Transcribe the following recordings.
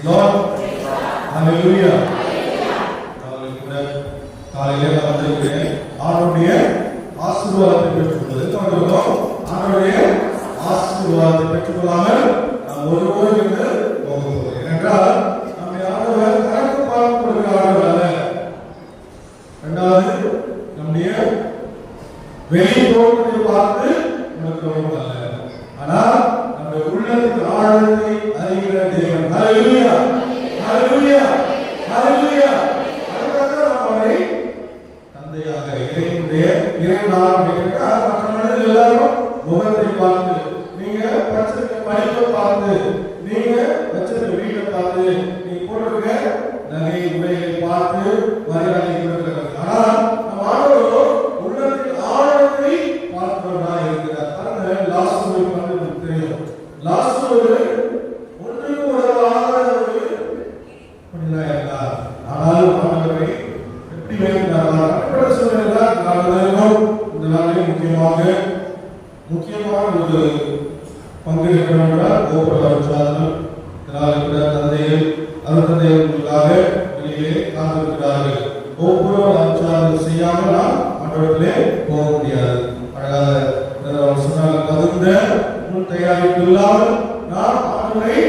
Lord. ஹalleluya. காலையில வந்திருக்கிறேன். ஆண்டவருடைய ஆசீர்வாதத்தை பெற்றுக்கொள்வதற்கு வந்திருக்கோம். ஆண்டவருடைய ஆசீர்வாதத்தை பெற்றுக்கொள்ளாமல் நாம் ஒருவரும் இருந்து போக போகிறோம். ஏனென்றால் நம்மை ஆண்டவர் கணக்கு பார்க்க கொடுக்கிற ஆண்டவர் அல்ல. இரண்டாவது, நம்முடைய வெளி தோற்றத்தை பார்த்து நடக்கிறவர்கள் அல்ல. ஆனால் நம்முடைய உள்ளத்தின் ஆழத்தை அறிகிற தேவன். ஹalleluya, ஹalleluya, ஹalleluya. அவரை தந்தையாக இறைவனாக மற்ற எல்லாரும் முகத்தை பார்த்து, நீங்க படிச்சிருக்க படிப்பை பார்த்து, நீங்க வச்சிருக்க வீட்டை பார்த்து, நீங்க போட்டிருக்க நகை உடைகளை பார்த்து மரியாதை கொடுக்கிறார்கள். ஆனால் நம் ஆண்டவரோ உள்ளத்தின் ஆழத்தை பார்க்கிறவராக இருக்கிறார். பாருங்க, லாசரு வந்து தெரியும். லாசரு ஒன்றுக்கு உதவாத ஒரு மனிதனாக இருந்தார். ஆனாலும் ஆண்டவரை எப்படி வைக்கிறார்கள்? அடிப்படை சூழ்நிலையில் இந்த நாளில் முக்கியமான ஒரு பங்கு இருக்கிறார். கோபுரம் தந்தைகள் அருந்தந்தைகளுக்காக வெளியே காத்திருக்கிறார்கள். கோபுரம் ஆச்சாரம் செய்யாமல் நாம் ஆண்டவரிலே போக முடியாது. அழகாக சொன்னாங்க, தகுந்த முன் தயாரிப்பு இல்லாமல் நாம் ஆண்டவரை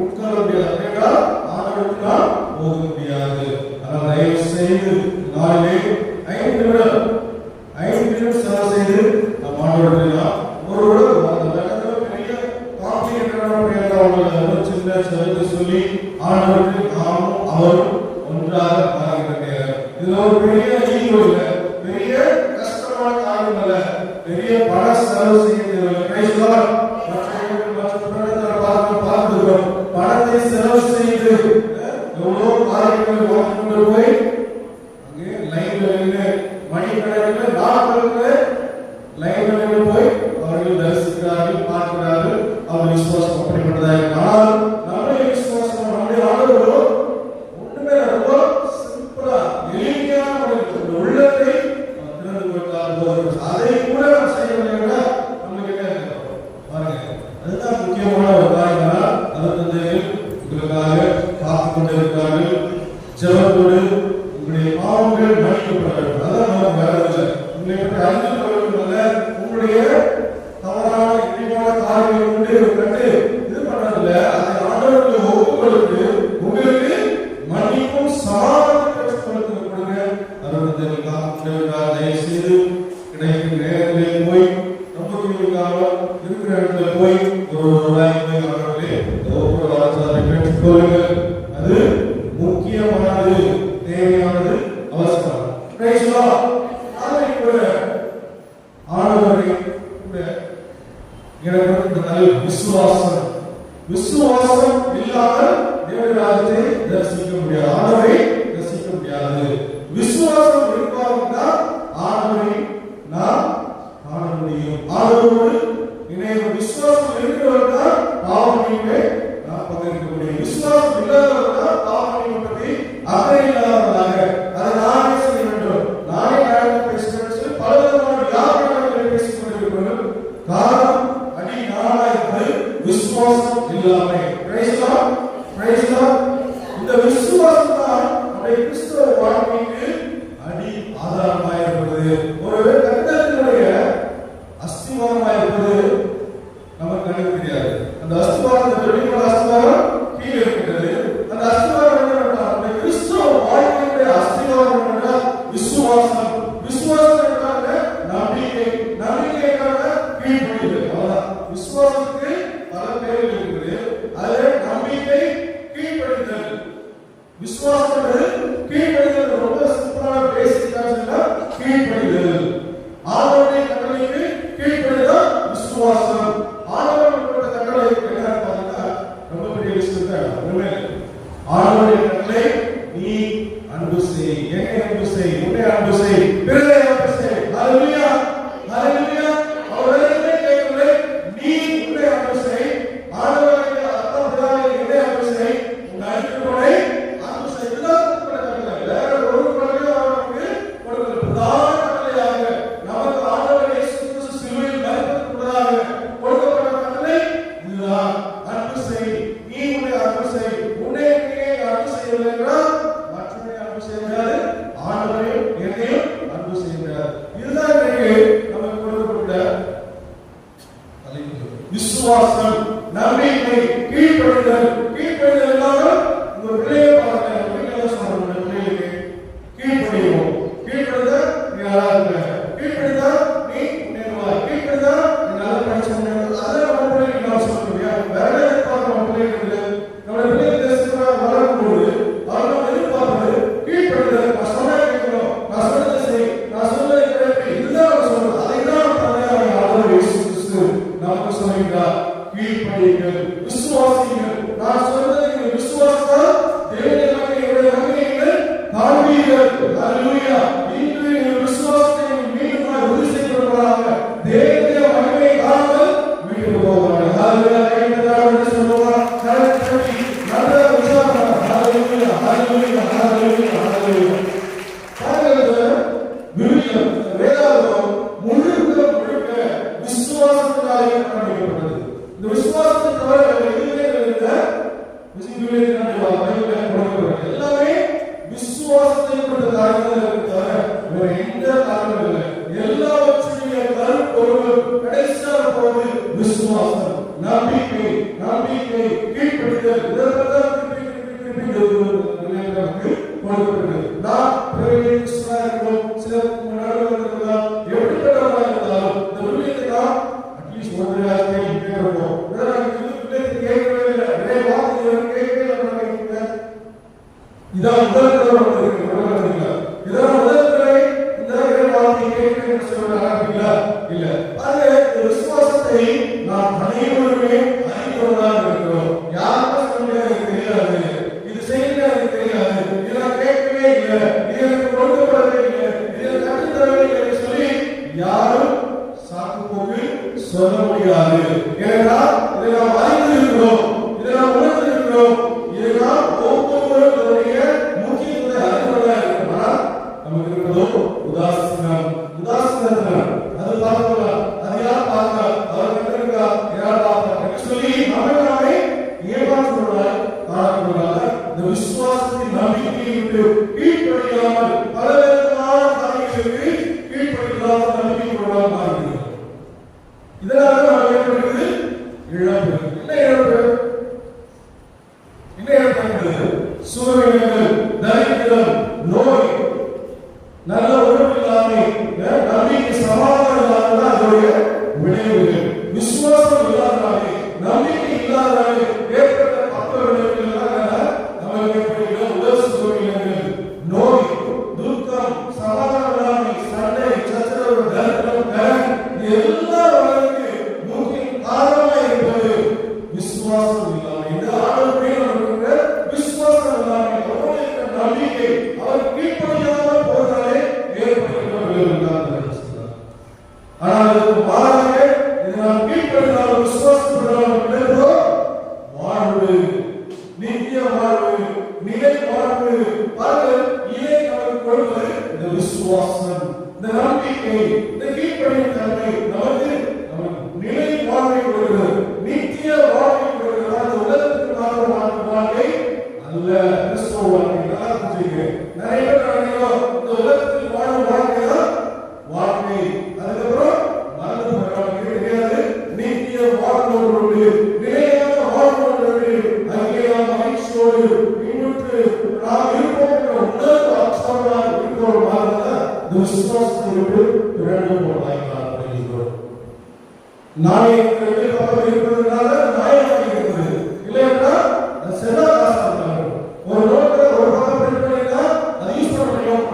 உட்கார முடியாது என்றால் ஆண்டவருக்கு நாம் போக முடியாது. ஆனால் தயவு செய்து நாளிலே 5 நிமிடம் சேவை செய்து நம் ஆண்டவருக்கு நாம் ஒரு பெரிய காம்ப்ளிகேட்டடான சின்ன சேவை சொல்லி ஆண்டவருக்கு நாமும் அவரும் ஒன்றாக மாறுகிறோம். இதுல ஒரு பெரிய ஈகோ இல்ல, பெரிய கஷ்டமான காரியம் அல்ல, பெரிய பண செலவு செய்ய தேவையில்லை. பார்க்கிறோம், பணத்தை செலவு செய்து எவ்வளோ காரியங்கள் கொண்டு போய் அங்கே லைன்ல மணிக்கணக்கில் நாட்களுக்கு லைன்ல போய் அவர்கள் தரிசிக்கிறார்கள், பார்க்கிறார்கள். அவர் விசுவாசம் அப்படிப்பட்டதாக. ஆனால் நம்முடைய விசுவாசம், நம்முடைய ஆண்டவரோ ஒண்ணுமே ரொம்ப சிம்பிளா எளிமையான உள்ளத்தை திறந்து கொடுத்தார். அதை கூட நாம் செய்யவில்லை. நமக்கு என்ன பாருங்க, அதுதான் முக்கியமான ஒரு காரியம். அருந்தந்தைகள் உங்களுக்காக காத்துக் கொண்டிருக்கிறார்கள். ஜெபத்தோடு உங்களுடைய பாவங்கள் மன்னிக்கப்பட வேண்டும். அதான் நமக்கு வேறதில்லை. உங்களை பற்றி அறிந்து கொள்வதில்லை. உங்களுடைய தவறான இழிவான காரியங்களை கொண்டு கண்டு இது பண்ணதில்லை. அதை ஆண்டவருக்கு ஒப்புக்கொடுத்து உங்களுக்கு மன்னிப்பும் சமாதானத்தை பெற்றுக் கொடுங்க. அருந்தந்தைகள் காத்துக் தயவு செய்து கிடைக்கும் நேரங்களில் போய் நம்பிக்கைக்காக இருக்கிற இடத்துல போய் ஒரு பெற்றுக் கொள்ளுங்கள். அது முக்கியமானது, தேவையானது, அவசியம். விசுவாசம் இல்லாமல் தேவராஜ்யத்தை தரிசிக்க முடியாது, ஆண்டவரை தரிசிக்க முடியாது. விசுவாசம் இருப்பால்தான் ஆண்டவரை நாம் காண முடியும். ஆண்டவரோடு இணைய விசுவாசம் இருக்கிறவர்கள் பாவனையுமே நாம் பகிர்ந்து முடியும். விசுவாசம் இல்லாதவர்கள் பாவனையை பற்றி அக்கறை இல்லாதவர்களாக அதை நானே செய்ய வேண்டும், நானே பேசுகிறேன் பலவிதமான வியாபாரங்களை பேசிக் கொண்டிருக்கிறோம். காரணம் அடி நாளாயிருப்பது விசுவாசம் இல்லாமை. இந்த விசுவாசம் தான் நம்முடைய கிறிஸ்தவ வாழ்க்கைக்கு அடி ஆதாரமாயிருப்பது. ஒரு கட்டத்தினுடைய அஸ்திவாரமாயிருப்பது நமக்கு கண்ணுக்கு தெரியாது. அந்த அஸ்திவாரத்தை வெளிப்பட அஸ்திவாரம் கீழே இருக்கிறது. அந்த அஸ்திவாரம் என்ன? கிறிஸ்தவ வாழ்க்கையுடைய அஸ்திவாரம் என்றால் விசுவாசம். விசுவாசம் என்றால் நம்பிக்கை, நம்பிக்கைக்கான கீழ்ப்படிதல். அவ்வளவுதான். விசுவாசத்துக்கு பல பேர்கள் இருக்குது. அதுல நம்பிக்கை, கீழ்ப்படிதல். விசுவாசம் கீழ்ப்படிதல் ரொம்ப சிம்பிளான பேசிக்காக கீழ்ப்படிதல். ஆண்டவருடைய கட்டளைக்கு கீழ்ப்படிதல் விசுவாசம். ஆண்டவருடைய கட்டளை என்ன பார்த்தா ரொம்ப பெரிய விஷயம் தான். ஆண்டவருடைய கட்டளை நீ அன்பு செய், என்னை அன்பு செய், உன்னை அன்பு செய், பிறரை அன்பு செய். ஹalleluya, ஹalleluya. அவரே கேட்கவில்லை, நீ உன்னை அன்பு செய், ஆண்டவருடைய அத்தபிதாவை என்னை அன்பு செய், உன் அன்புகளை அன்பு செய். இதுதான் கட்டளை. வேற ஒரு கட்டளை அவருக்கு கொடுக்கல. பிரதான கட்டளையாக நமக்கு ஆண்டவர் இயேசு கிறிஸ்து சிலுவையில் மரித்ததற்காக கொடுக்கப்பட்ட கட்டளை இதுதான். அன்பு செய், நீ உன்னை அன்பு செய், உன்னை இதான் முதல் கடவுள். இதான் முதல் கடை. இந்த வார்த்தை கேட்கிறேன் சொல்றாங்களா? இல்ல. அது விசுவாசத்தை நாம் அனைவருமே அறிந்தவர்களாக இருக்கிறோம். யாருக்கும் சொல்ல தெரியாது, இது செய்ய தெரியாது, இதெல்லாம் கேட்கவே இல்லை, இதற்கு கொடுக்கப்படவே இல்லை, இதில் கற்றுத்தரவே இல்லை என்று சொல்லி யாரும் சாக்கு போக்கு சொல்ல முடியாது. ஏனென்றால் இதை நாம் அறிந்திருக்கிறோம், இதை நாம் உணர்ந்திருக்கிறோம், இதை நாம் ஒவ்வொருவருடைய முக்கியத்துவத்தை அறிந்தவர்களாக இருக்கிறோம். ஆனால் நமக்கு இருப்பதோ உதாசீனம். உதாசீனம் அது பார்க்கலாம், அது யார் பார்த்தா, அவர் கண்டிருக்கா, யார் பார்த்தா சொல்லி நாமே ஏமாற்றுவதால் காணப்படுவதாக இந்த விசுவாசத்தின் நம்பிக்கையை விட்டு கீழ்ப்படியாமல் பலவிதமான காரியங்களுக்கு கீழ்ப்படியாமல் நம்பிக்கை கொள்ளாமல் மாறுகிறது. இதனால நம்ம ஏற்படுகிறது இழப்பு. என்ன இழப்பு? என்ன இழப்பு? சூழ்நிலைகள், தரித்திரம், நோய், நல்ல உறவில்லாமை, நம்பிக்கை சமாதானம் இல்லாத அதோடைய விளைவுகள். விசுவாசம் இல்லாதனாலே, நம்பிக்கை இல்லாதனாலே ஏற்பட்ட பக்க விளைவுகள் நமக்கு ஏற்படுகிற உடல் சூழ்நிலைகள், நோய், துக்கம், சமாதானம் இல்லாமை, சண்டை, சச்சரவு, தரித்திரம், கடன், எல்லாவற்றுக்கு முக்கிய காரணமாக இருப்பது விசுவாசம் இல்லாமை. இந்த ஆளுமே நமக்கு விசுவாசம் இல்லாமை, அவருடைய நம்பிக்கை, அவர் கீழ்ப்படியாமல் போவதாலே ஏற்படுகிற விளைவுகள். ஆனால் அதற்கு மாறாக இதனால் கீழ்ப்படியாமல் விசுவாசப்படாமல் விளைவோ வாழ்வு, நித்திய வாழ்வு, நிலை வாழ்வு. இதை நமக்கு கொடுப்பது இந்த விசுவாசம், இந்த நம்பிக்கை, இந்த கீழ்ப்படியும் தன்மை நமக்கு நிலை வாழ்வை கொடுக்கிறது, நித்திய வாழ்வை கொடுக்கிறது. அந்த உலகத்துக்கு மாத்திரமான வாழ்க்கை அல்ல, கிறிஸ்தவ வாழ்க்கை. நல்லா புரிஞ்சுக்கிறேன். நிறைய பேர் இந்த உலகத்தில் வாழும் வாழ்க்கை தான் வாழ்க்கை. அதுக்கப்புறம் மரண வாழ்க்கை கிடையாது. நித்திய வாழ்வோடு நிலையான வாழ்வோடு அங்கே நாம் மகிழ்ச்சியோடு இன்னொன்று நாம் இருப்போம் உணர்வு அச்சமாக இருக்கிறோம். இந்த விசுவாசத்தை விட்டு இரண்டு போனாய் நாணயங்கள் பக்கம் இருப்பதனால நாயமாக இருக்கிறது. இல்லை என்றால் அது செல்லா காசாக ஒரு நோட்டில் ஒரு பக்கம் பிரிண்ட் பண்ணினா அது யூஸ் பண்ண முடியும்,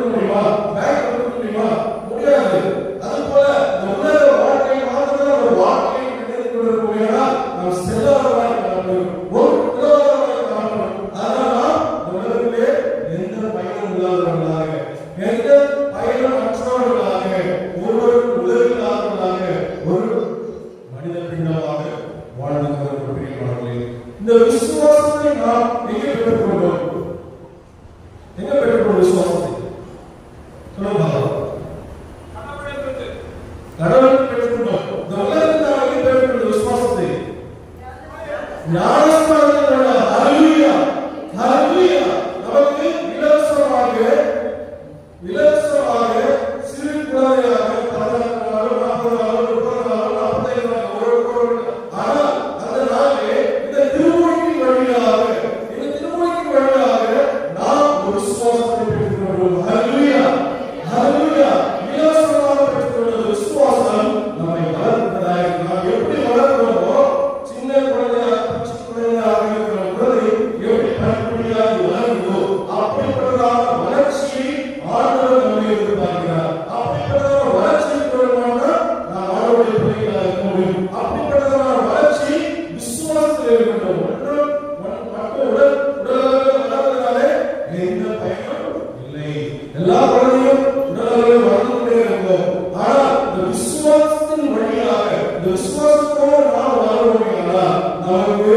முடியுமா, பேங்க் கொடுக்க முடியுமா? முடியாது. அது போல இந்த உலக வாழ்க்கை மாதிரி ஒரு வாழ்க்கையை நினைத்து கொண்டிருக்கோம். நாம் செல்லாதவராய் காணப்படும், ஒரு இல்லாதவராய் காணப்படும். அதனால் இந்த உலகத்திலே எந்த பயனும் இல்லாதவர்களாக, எந்த பயனும் அற்றவர்களாக, ஒருவருக்கு உதவியில்லாதவர்களாக, ஒரு மனித பிண்டமாக வாழ்ந்துகிறவர்களே. இந்த விசுவாசத்தை நாம் எங்கே பெற்றுக்கொண்டோம்? எங்க பெற்றுக்கொண்ட விசுவாசத்தை சொல்லுங்க. கடவுள் பெற்றுக்கொண்டோம். இந்த உலகத்தில் நாம் எங்கே பெற்றுக்கொண்ட விசுவாசத்தை? ஞானஸ்நானத்தின் ஹல்லேலூயா, ஹல்லேலூயா. நமக்கு இலவசமாக சிறு குழந்தையாக 14 நாள், 40 நாள், 30 நாள், 45 நாள், ஆனால் அந்த நாளிலே இந்த திருமொழியின் வழியாக நாம் ஒரு விசுவாசத்தை பெற்றுக்கொண்டோம். ஹல்லேலூயா, ஹல்லேலூயா. இலவசமாக பெற்றுக்கொண்ட விசுவாசம் நம்மை வளர்ப்பதாக. நாம் எப்படி வளர்க்கிறோமோ, சின்ன குழந்தையாக இருக்கிற குழந்தை எப்படி படிப்படியாக வளருதோ அப்படிப்பட்டதான வளர்ச்சியை ஆண்டவர் நம்மை எதிர்பார்க்கிறார். அப்படிப்பட்டதான வளர்ச்சி பெறணும்னா நாம் ஆண்டவருடைய பிள்ளைகளாக இருக்க முடியும். அப்படிப்பட்டதான வளர்ச்சி விசுவாசத்தில் இருக்கின்றோம். உடலாலே எந்த பயனும் இல்லை. எல்லா குழந்தையும் உடலாலே வளர்ந்து கொண்டே இருக்கும். ஆனால் இந்த விசுவாசத்தின் வழியாக, இந்த விசுவாசத்தோடு நாம் வளர்வோம். நமக்கு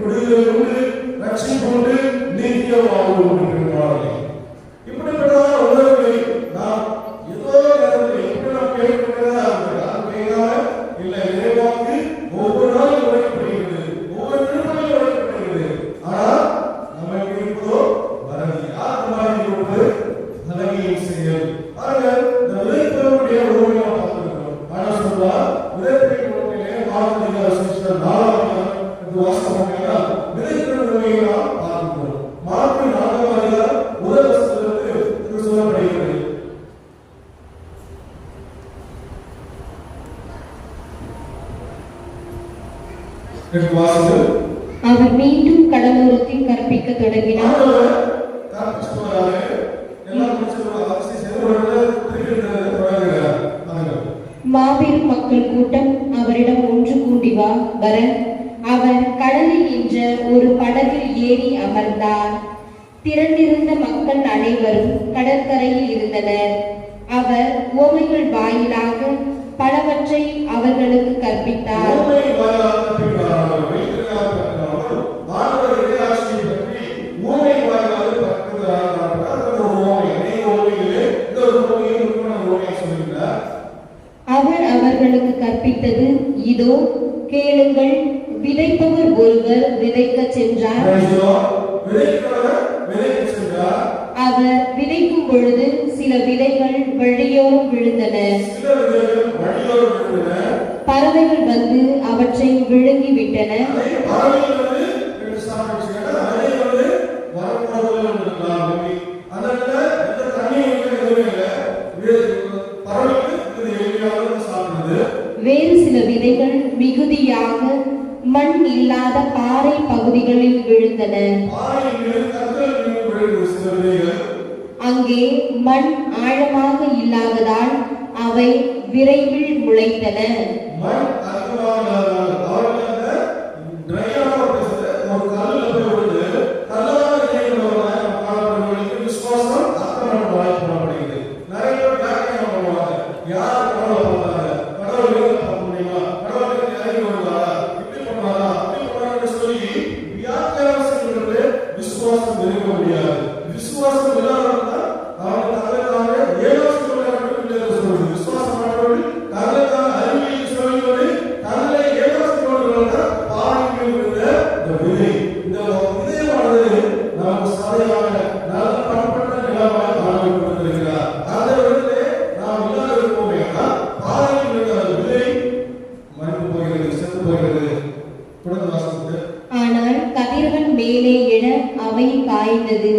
விடுதலை உண்டு, ரட்சிப்பு உண்டு, நித்திய வாழ்வு உண்டு. இப்படிப்பட்டதான உணர்வுகளை நாம் ஏதோ நேரத்தில் எப்படி நாம் கேட்கிறதா இல்லை, இறைவாக்கு ஒவ்வொரு நாளும் உழைக்கப்படுகிறது, ஒவ்வொரு நிறுவனம் உழைக்கப்படுகிறது. ஆனால் நமக்கு இருப்பதோ வரது யார் மாதிரி இருப்பது பலகையை செயல். இந்த விதைப்பவருடைய உணவை நாம் பார்த்திருக்கிறோம். ஆனால் சொல்வார் விதைப்பை உணவிலே வாழ்க்கையில சிஸ்டர் 4 வாசகம் விதைக்கிற உணவை நாம் பார்க்கிறோம். மார்க்கு 4 முதல் வசனத்திலிருந்து சொல்லப்படுகிறது. அவர் மீண்டும் கடலோரத்தில் கற்பித்தார். கற்பிக்க தொடங்கினார். மாபெரும் மக்கள் கூட்டம் அவரிடம் ஒன்று கூடி வர அவர் கடலில் என்ற ஒரு படகில் ஏறி அமர்ந்தார். திரண்டிருந்த மக்கள் அனைவரும் கடற்கரையில் இருந்தனர். அவர் உவமைகள் வாயிலாக பலவற்றை அவர்களுக்கு கற்பித்தார். அவர் அவர்களுக்கு கற்பித்தது இதோ கேளுங்கள். விதைப்பவர் ஒருவர் விதைக்க சென்றார். அவர் விதைக்கும் பொழுது சில விதைகள் வழியோரம் விழுந்தன. பறவைகள் வந்து அவற்றை விழுங்கி விட்டன. வேறு சில விதைகள் மிகுதியாக மண் இல்லாத பாறை பகுதிகளில் விழுந்தன. அங்கே மண் ஆழமாக இல்லாததால் அவை விரைவில் முளைத்தன. ஆனால் கதிரவன் மேலே எழ அவை காய்ந்தது.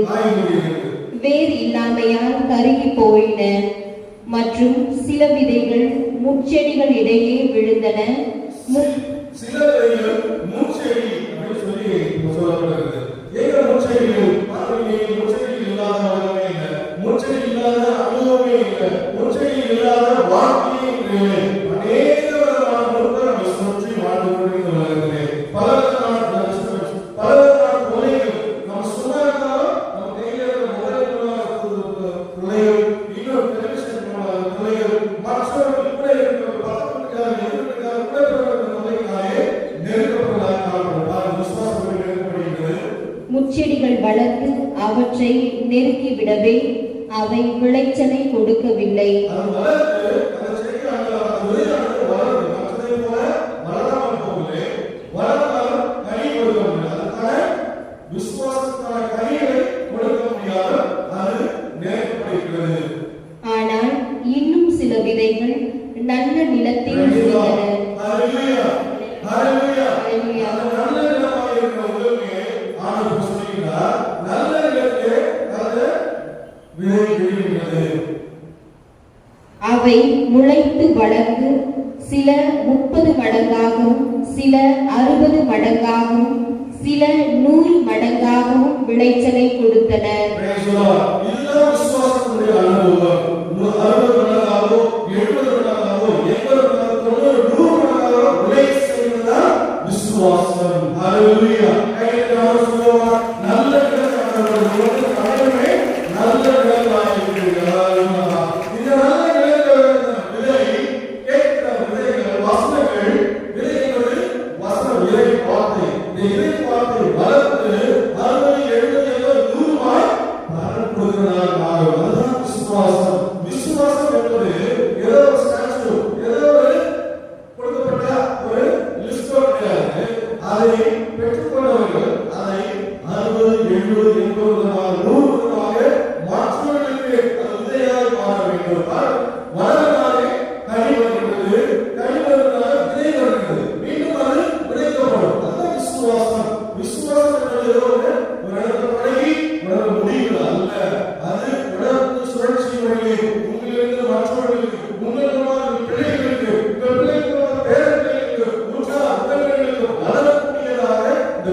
வேர் இல்லாமையால் கருகி போயின. மற்றும் சில விதைகள் முட்செடிகள் இடையே விழுந்தன. முட்செடிகள் வளர்ந்து அவற்றை நெருக்கிவிடவே அவை விளைச்சலை கொடுக்கவில்லை. ஆனால் இன்னும் சில விதைகள் நல்ல நிலத்தில் விழுந்தன. அவை முளைத்து வளர்ந்து சில 30 மடங்காகவும் சில 60 மடங்காகவும் சில 100 மடங்காகவும் விளைச்சலை கொடுத்தன.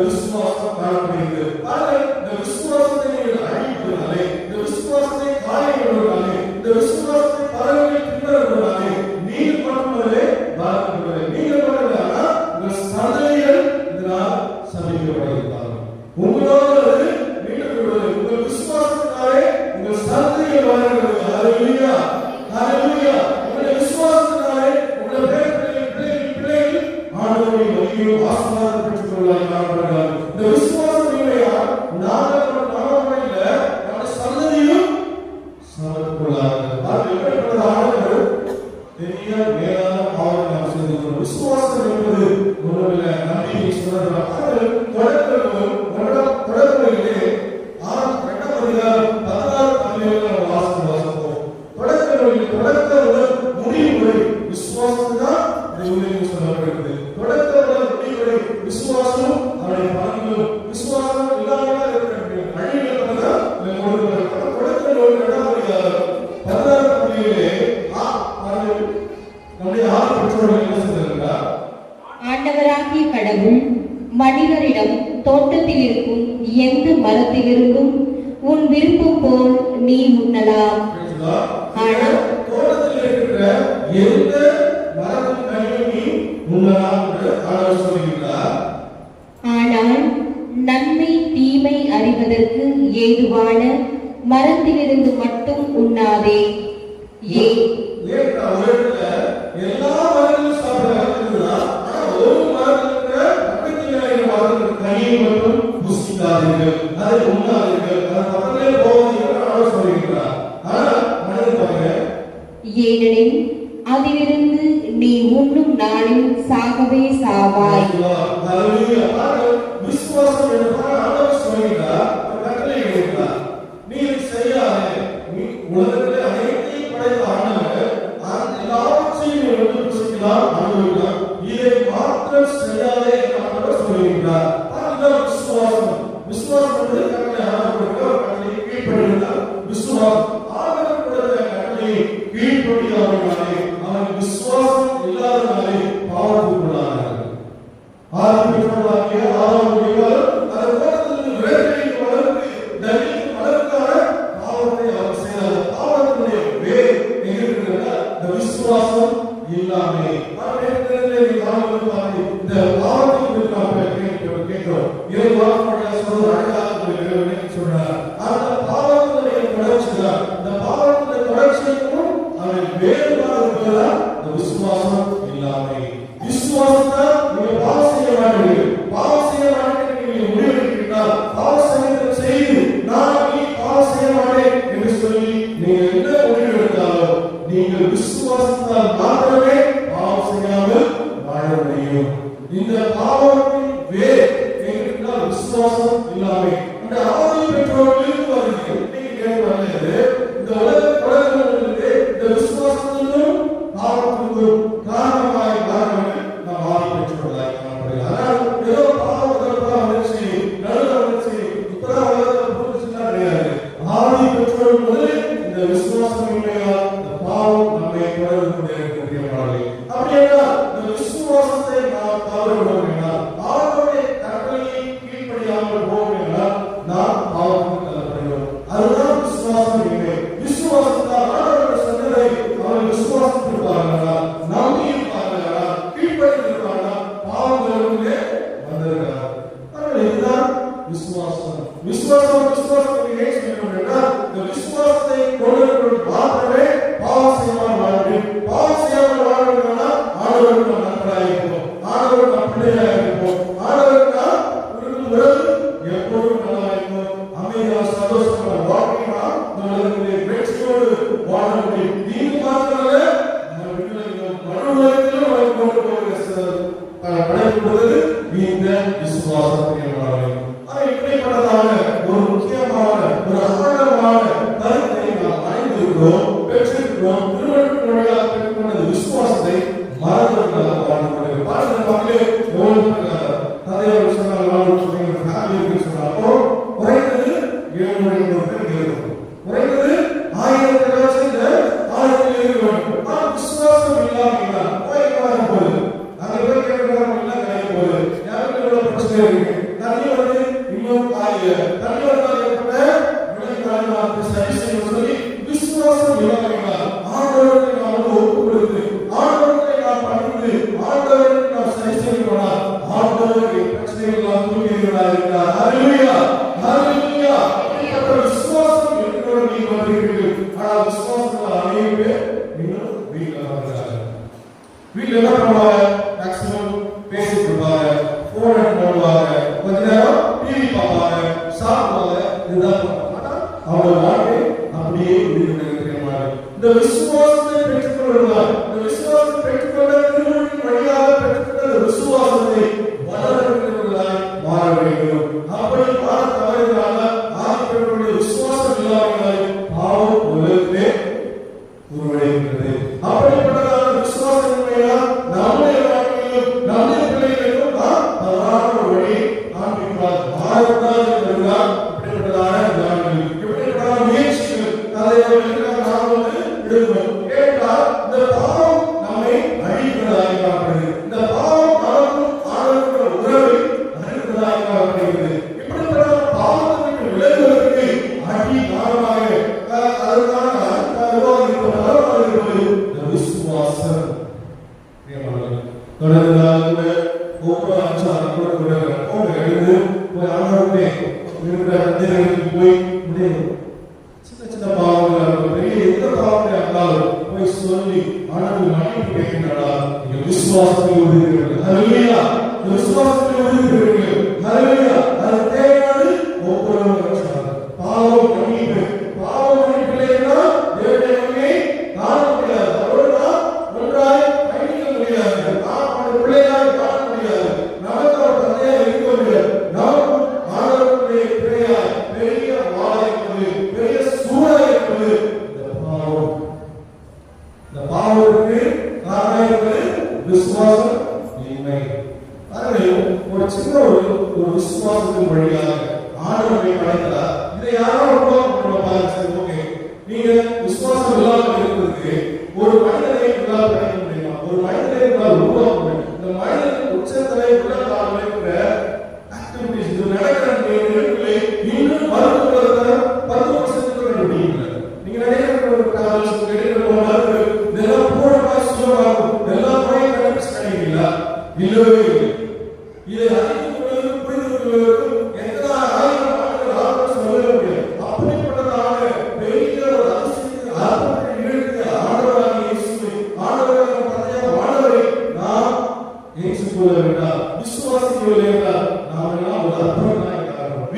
விசுவாசம் காணப்படுகிறது. கடவுள் மனிதரிடம் தோட்டத்தில் இருக்கும் எந்த மரத்திலிருந்தும் உன் விருப்பம் போல் நீ உண்ணலாம். ஆனால் தோட்டத்தில் இருக்கிற எந்த மரத்தின் கனியும் நீ உண்ணலாம் என்று ஆண்டவர் சொல்கிறார். ஆனால் நன்மை தீமை அறிவதற்கு ஏதுவான மரத்திலிருந்து மட்டும் உண்ணாதே. எல்லா மரங்களும் சாப்பிடலாம். ஆனா ஒரு மரத்தில் கனியை மட்டும் புசிக்காதீர்கள், அதை உண்ணாதீர்கள், அது பக்கத்திலே போகாதீர்கள் ஆண்டவர் சொல்கிறார். ஆனா மனிதன் பாருங்க, ஏனெனில் அதிலிருந்து நீ உண்ணும் நாளில் சாகவே சாவாய். விசுவாசம் என்பதாக ஆண்டவர் சொல்கிறார். கட்டளை இடுகிறார், நீ இதை செய்யாதே. நீ உலகத்திலே அனைத்தையும் படைத்த ஆண்டவர் எல்லாவற்றையும் எடுத்து புசிக்கலாம், அனுபவிக்கலாம். இதை மாத்திரம் செய்யாதே என்று ஆண்டவர் சொல்கிறார். அதுதான் விசுவாசம். விசுவாசம் என்பது கட்டளை ஆண்டவர் கட்டளை கீழ்ப்படிந்தால் விசுவாசம். ஆண்டவர் கொடுத்த கட்டளை கீழ்ப்படியாதவனாலே அவன் விசுவாசம் இல்லாதவனாலே பாவத்துக்குள்ளானார்கள். ஆதாம் பெற்றோராகிய ஆதாமுடைய அந்த தோட்டத்திலிருந்து வேர்களை வளர்ந்து தண்ணீர் வளர்க்கான பாவத்தை அவர் செய்தார். பாவத்தினுடைய வேர் எங்கிருக்கிறது? இந்த விசுவாசம் இல்லாமே. இந்த பாவத்தை குறித்து நாம் கேட்கிறோம். இறை வார்த்தையை சொல்வது அழகாக சொன்னார். அந்த பாவத்தினுடைய தொடர்ச்சி தான். இந்த பாவத்தினுடைய தொடர்ச்சிக்கும் அவன் வேறுபாடு இருப்பதா இந்த விசுவாசம் இல்லாமே. விசுவாசத்தால் நீங்க பாவம் செய்ய மாட்டீர்கள். பாவம் செய்ய மாட்டேன் நீங்கள் முடிவெடுக்கிறீர்கள். பாவம் செய்து நான் நீ பாவம் செய்ய மாட்டேன் என்று சொல்லி நீங்க என்ன முடிவெடுத்தாலும் நீங்கள் விசுவாசத்தால் மாத்திரமே பாவம் செய்யாமல் வாழ முடியும். இந்த பாவத்தின் வேர் எங்கிருந்தால் விசுவாசம் இல்லாமே. இந்த ஆதாம் பெற்றோர்களுக்கு வருகிறது. இன்னைக்கு கேள்வி வருகிறது, இந்த உலகத்திலிருந்து இந்த விசுவாசத்திலும் பாவத்திற்கும் காரணமாய் மாறவர்கள் நாம் ஆதாம் பெற்றோர்களாய் காணப்படுகிறார். ஆனால் ஏதோ பாவத்திற்காக வந்துச்சு, நடுவில் வந்துச்சு, இப்பதான் உலகத்தில் புரிஞ்சுச்சுன்னா கிடையாது. ஆதாம் பெற்றோர்கள் முதலில் இந்த விசுவாசம் இல்லையா இந்த பாவம் நம்மை தொடர்ந்து கொண்டே இருக்கிறது. அப்படின்னா இந்த விசுவாசத்தை நாம் தவறுவிடுவோம், ஆண்டவருடைய கட்டளையை கீழ்ப்படியாமல் போவோம், நாம் பாவத்துக்கு தள்ளப்படுகிறோம். அதுதான் விசுவாசம் இல்லை. விசுவாசத்தால் ஆண்டவருடைய சொன்னதை அவர்கள் விசுவாசத்திற்காக நம்பி இருப்பார்களா, கீழ்ப்படிந்திருப்பார்களா, பாவங்களிலே வந்திருக்கிறார். இதுதான் விசுவாசம். விசுவாசம் ஏன் சொல்லணும் என்றால் இந்த விசுவாசத்தை கொண்டிருப்பது மாத்திரமே பாவம் செய்யாமல் வாழ்வில். பாவம் செய்யாமல் வாழ்வதற்கான ஆண்டவருக்கு நாம் நண்பராக இருப்போம், ஆண்டவருக்கு நாம் பிள்ளையாக இருப்போம், ஆண்டவருக்கு நாம் உறவு எப்போதும் நல்லா இருக்கும். அமைதியாக சந்தோஷமான வாழ்க்கை நாம் இந்த உலகத்திலே வெற்றியோடு வாழ முடியும். இது மாத்திரமல்ல, நம்ம வீட்டில் மறு உலகத்திலும் வாழ்க்கை கொண்டு போகிற படைக்கப்படுவது இந்த விசுவாசத்தின் வாழ்க்கை. இப்படிப்பட்டதான ஒரு முக்கியமான ஒரு ஆழமான கருத்தை நாம் அறிந்திருக்கிறோம், பெற்றிருக்கிறோம். திருவள்ளுவர் பெற்றுக்கொண்ட விசுவாசத்தை மறந்தவர்களாக வாழ்ந்து கொண்டிருக்கிறார்கள். கதையோடு சொன்னால் சொன்னாப்போ குறைந்தது 700 பேர் இருக்கும், குறைந்தது 1000 1000 இருக்க வேண்டும். ஆனால் விசுவாசம் இல்லாமல் போது அங்கே போய் கேட்கிறாங்க போது யாருக்கு எவ்வளவு பிரச்சனை இருக்கு, தண்ணி வந்து இன்னும் தண்ணி வந்தால் ஏற்பட்ட விளைவுகளை சரி செய்ய சொல்லி விசுவாசம் இல்லாமல் ஆண்டவரை நாம் ஒப்பு கொடுத்து ஆண்டவரை நாம் பணிந்து ஆண்டவரை நாம் சரி செய்யப்படால் ஆண்டவருடைய பிரச்சனைகள் நாம் தூக்கியவர்களாக இருக்கிறார். ஹல்லேலூயா, ஹல்லேலூயா. விசுவாசம் இருக்கிற நீங்கள் வந்திருக்கிறீர்கள். ஆனால் விசுவாசத்தில் அநேக பேர் இன்னும் வீட்டில் வருகிறார்கள். வீட்டில் என்ன பண்ணுவாங்க? மேக்சிமம் பேசிட்டு இருப்பாங்க, போன் எடுத்து போடுவாங்க, கொஞ்ச நேரம் டிவி பார்ப்பாங்க, சாப்பிடுவாங்க. இதுதான் அவங்க வாழ்க்கை அப்படியே இருக்கிறார்கள். இந்த விசுவாசத்தை பெற்றுக்கொள்கிறார். இந்த விசுவாசத்தை பெற்றுக்கொள்ள திருமணத்தின் வழியாக பெற்றுக்கொண்ட விசுவாசத்தை வளர்க்கிறவர்களாய் மாற வேண்டும். அப்படி மாற தவறுகிறார்கள். ஆகியோருடைய விசுவாசம் இல்லாமல் பாவம் உலகத்திலே உருவடைகிறது. அப்படிப்பட்டதான விசுவாசம் நம்முடைய வாழ்க்கையிலும் நம்முடைய பிள்ளைகளுக்கும் நாம் தவறான ஒரு வழி காண்பிப்பார். மாறக்கூடாது என்பதுதான் இப்படிப்பட்டதான தியானங்கள், இப்படிப்பட்டதான முயற்சிகள் நாம் எடுக்கணும். கேட்டால் இந்த பாவம் நம்மை அழிப்பதாக காண்பது. இந்த பாவம் நமக்கும் ஆண்டவருக்கும் இருக்கிற மந்திரங்களுக்கு போய் முடியும். சின்ன சின்ன பாவங்கள் பெரிய எந்த பாவங்களை இருந்தாலும் போய் சொல்லி ஆண்டவர் மன்னிப்பு கேட்கிறாரா? நீங்க விசுவாசத்தில் உறுதிப்படுங்கள். ஹல்லேலூயா. விசுவாசத்தில் உறுதிப்படுங்கள். ஹல்லேலூயா. அது தேவையானது ஒவ்வொருவரும் பாவம் மன்னிப்பு. பாவம் மன்னிப்பில்லைன்னா தேவனை காண முடியாது. அவரோடு நாம் ஒன்றாய் பயணிக்க முடியாது. நாம் அவருடைய பிள்ளையாக காண முடியாது. நமக்கு அவர் தந்தையாக இருக்க முடியாது. நமக்கு ஆண்டவருடைய பிள்ளையாய் பெரிய வாழை பெரிய சூழலை இருப்பது இந்த பாவம். இந்த பாவத்திற்கு காரணம் என்பது விசுவாசம் இன்மை. ஒரு சின்ன ஒரு விசுவாசத்தின் வழியாக ஆண்டவரை படைத்தார். இதை யாரோ ஓகே, நீங்க விசுவாசம் இல்லாமல் இருக்கிறதுக்கு ஒரு மனிதனை உங்களால் படைக்க முடியுமா? ஒரு மனிதனை உங்களால் உருவாக்க முடியும். இந்த மனிதனுக்கு உச்சத்தலை உள்ள காலம் இருக்கிற ஆக்டிவிட்டிஸ் இது நடக்கிற நிகழ்வுகளை இன்னும் மருத்துவத்தை 10 வருஷத்துக்கு கண்டுபிடிக்கல. நீங்க நினைக்கிற ஒரு டிராவல்ஸ் கேட்டு இதெல்லாம் பூர்ணமா சுலபமாகும் எல்லாம் போய் கண்டுபிடிச்சிட்டீங்களா? இல்லவே இல்லை. இதை அறிந்து கொள்வதற்கு புரிந்து கொள்வதற்கு எத்தனை ஆயிரம் ஆண்டுகள் ஆகும் சொல்ல முடியாது. அப்படிப்பட்டதான பெரிய ஒரு அதிசயத்தை அற்புதத்தை நிகழ்த்திய ஆண்டவராகிய இயேசுவை ஆண்டவராகிய தந்தையாக ஆண்டவரை நாம் ஏற்றுக்கொள்ள வேண்டாம், விசுவாசிக்கவில்லை என்றால் நாம் எல்லாம் ஒரு அற்புதமாக காரணம்.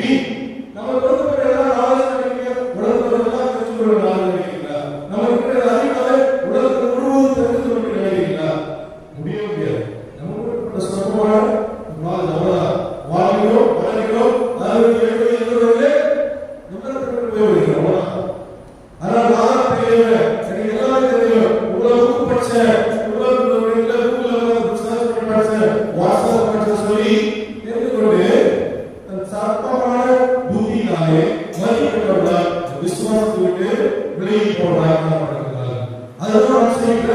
நம்ம கொடுக்கப்பட்ட எல்லாம் நாலேஜ் நினைக்க உலகத்தெல்லாம் தெரிந்து கொள்ள நாலேஜ் நினைக்கிறீங்களா? நம்ம இருக்கிற அறிவாலை உலகத்தை முழுவதும் தெரிந்து கொள்ள நினைக்கிறீங்களா? முடிய முடியாது. நம்ம கொடுக்கப்பட்ட சொந்தமான வாழ்கிறோம், வளர்கிறோம், 60 70 எண்பதுகளிலே நிமிடத்திற்கு போய்விடுகிறோம். ஆனால் நான் தெரியல, எனக்கு எல்லாமே தெரியும். உலகம் படிச்ச வாட்ஸ்அப் சொல்லி தெரிந்து கொண்டு தன் சர்ப்பமான புத்தியினாலே மதிப்பிட்டவர்கள் விசுவாசத்தை விட்டு விலகி போடுறாங்க. அதுதான் செய்கிற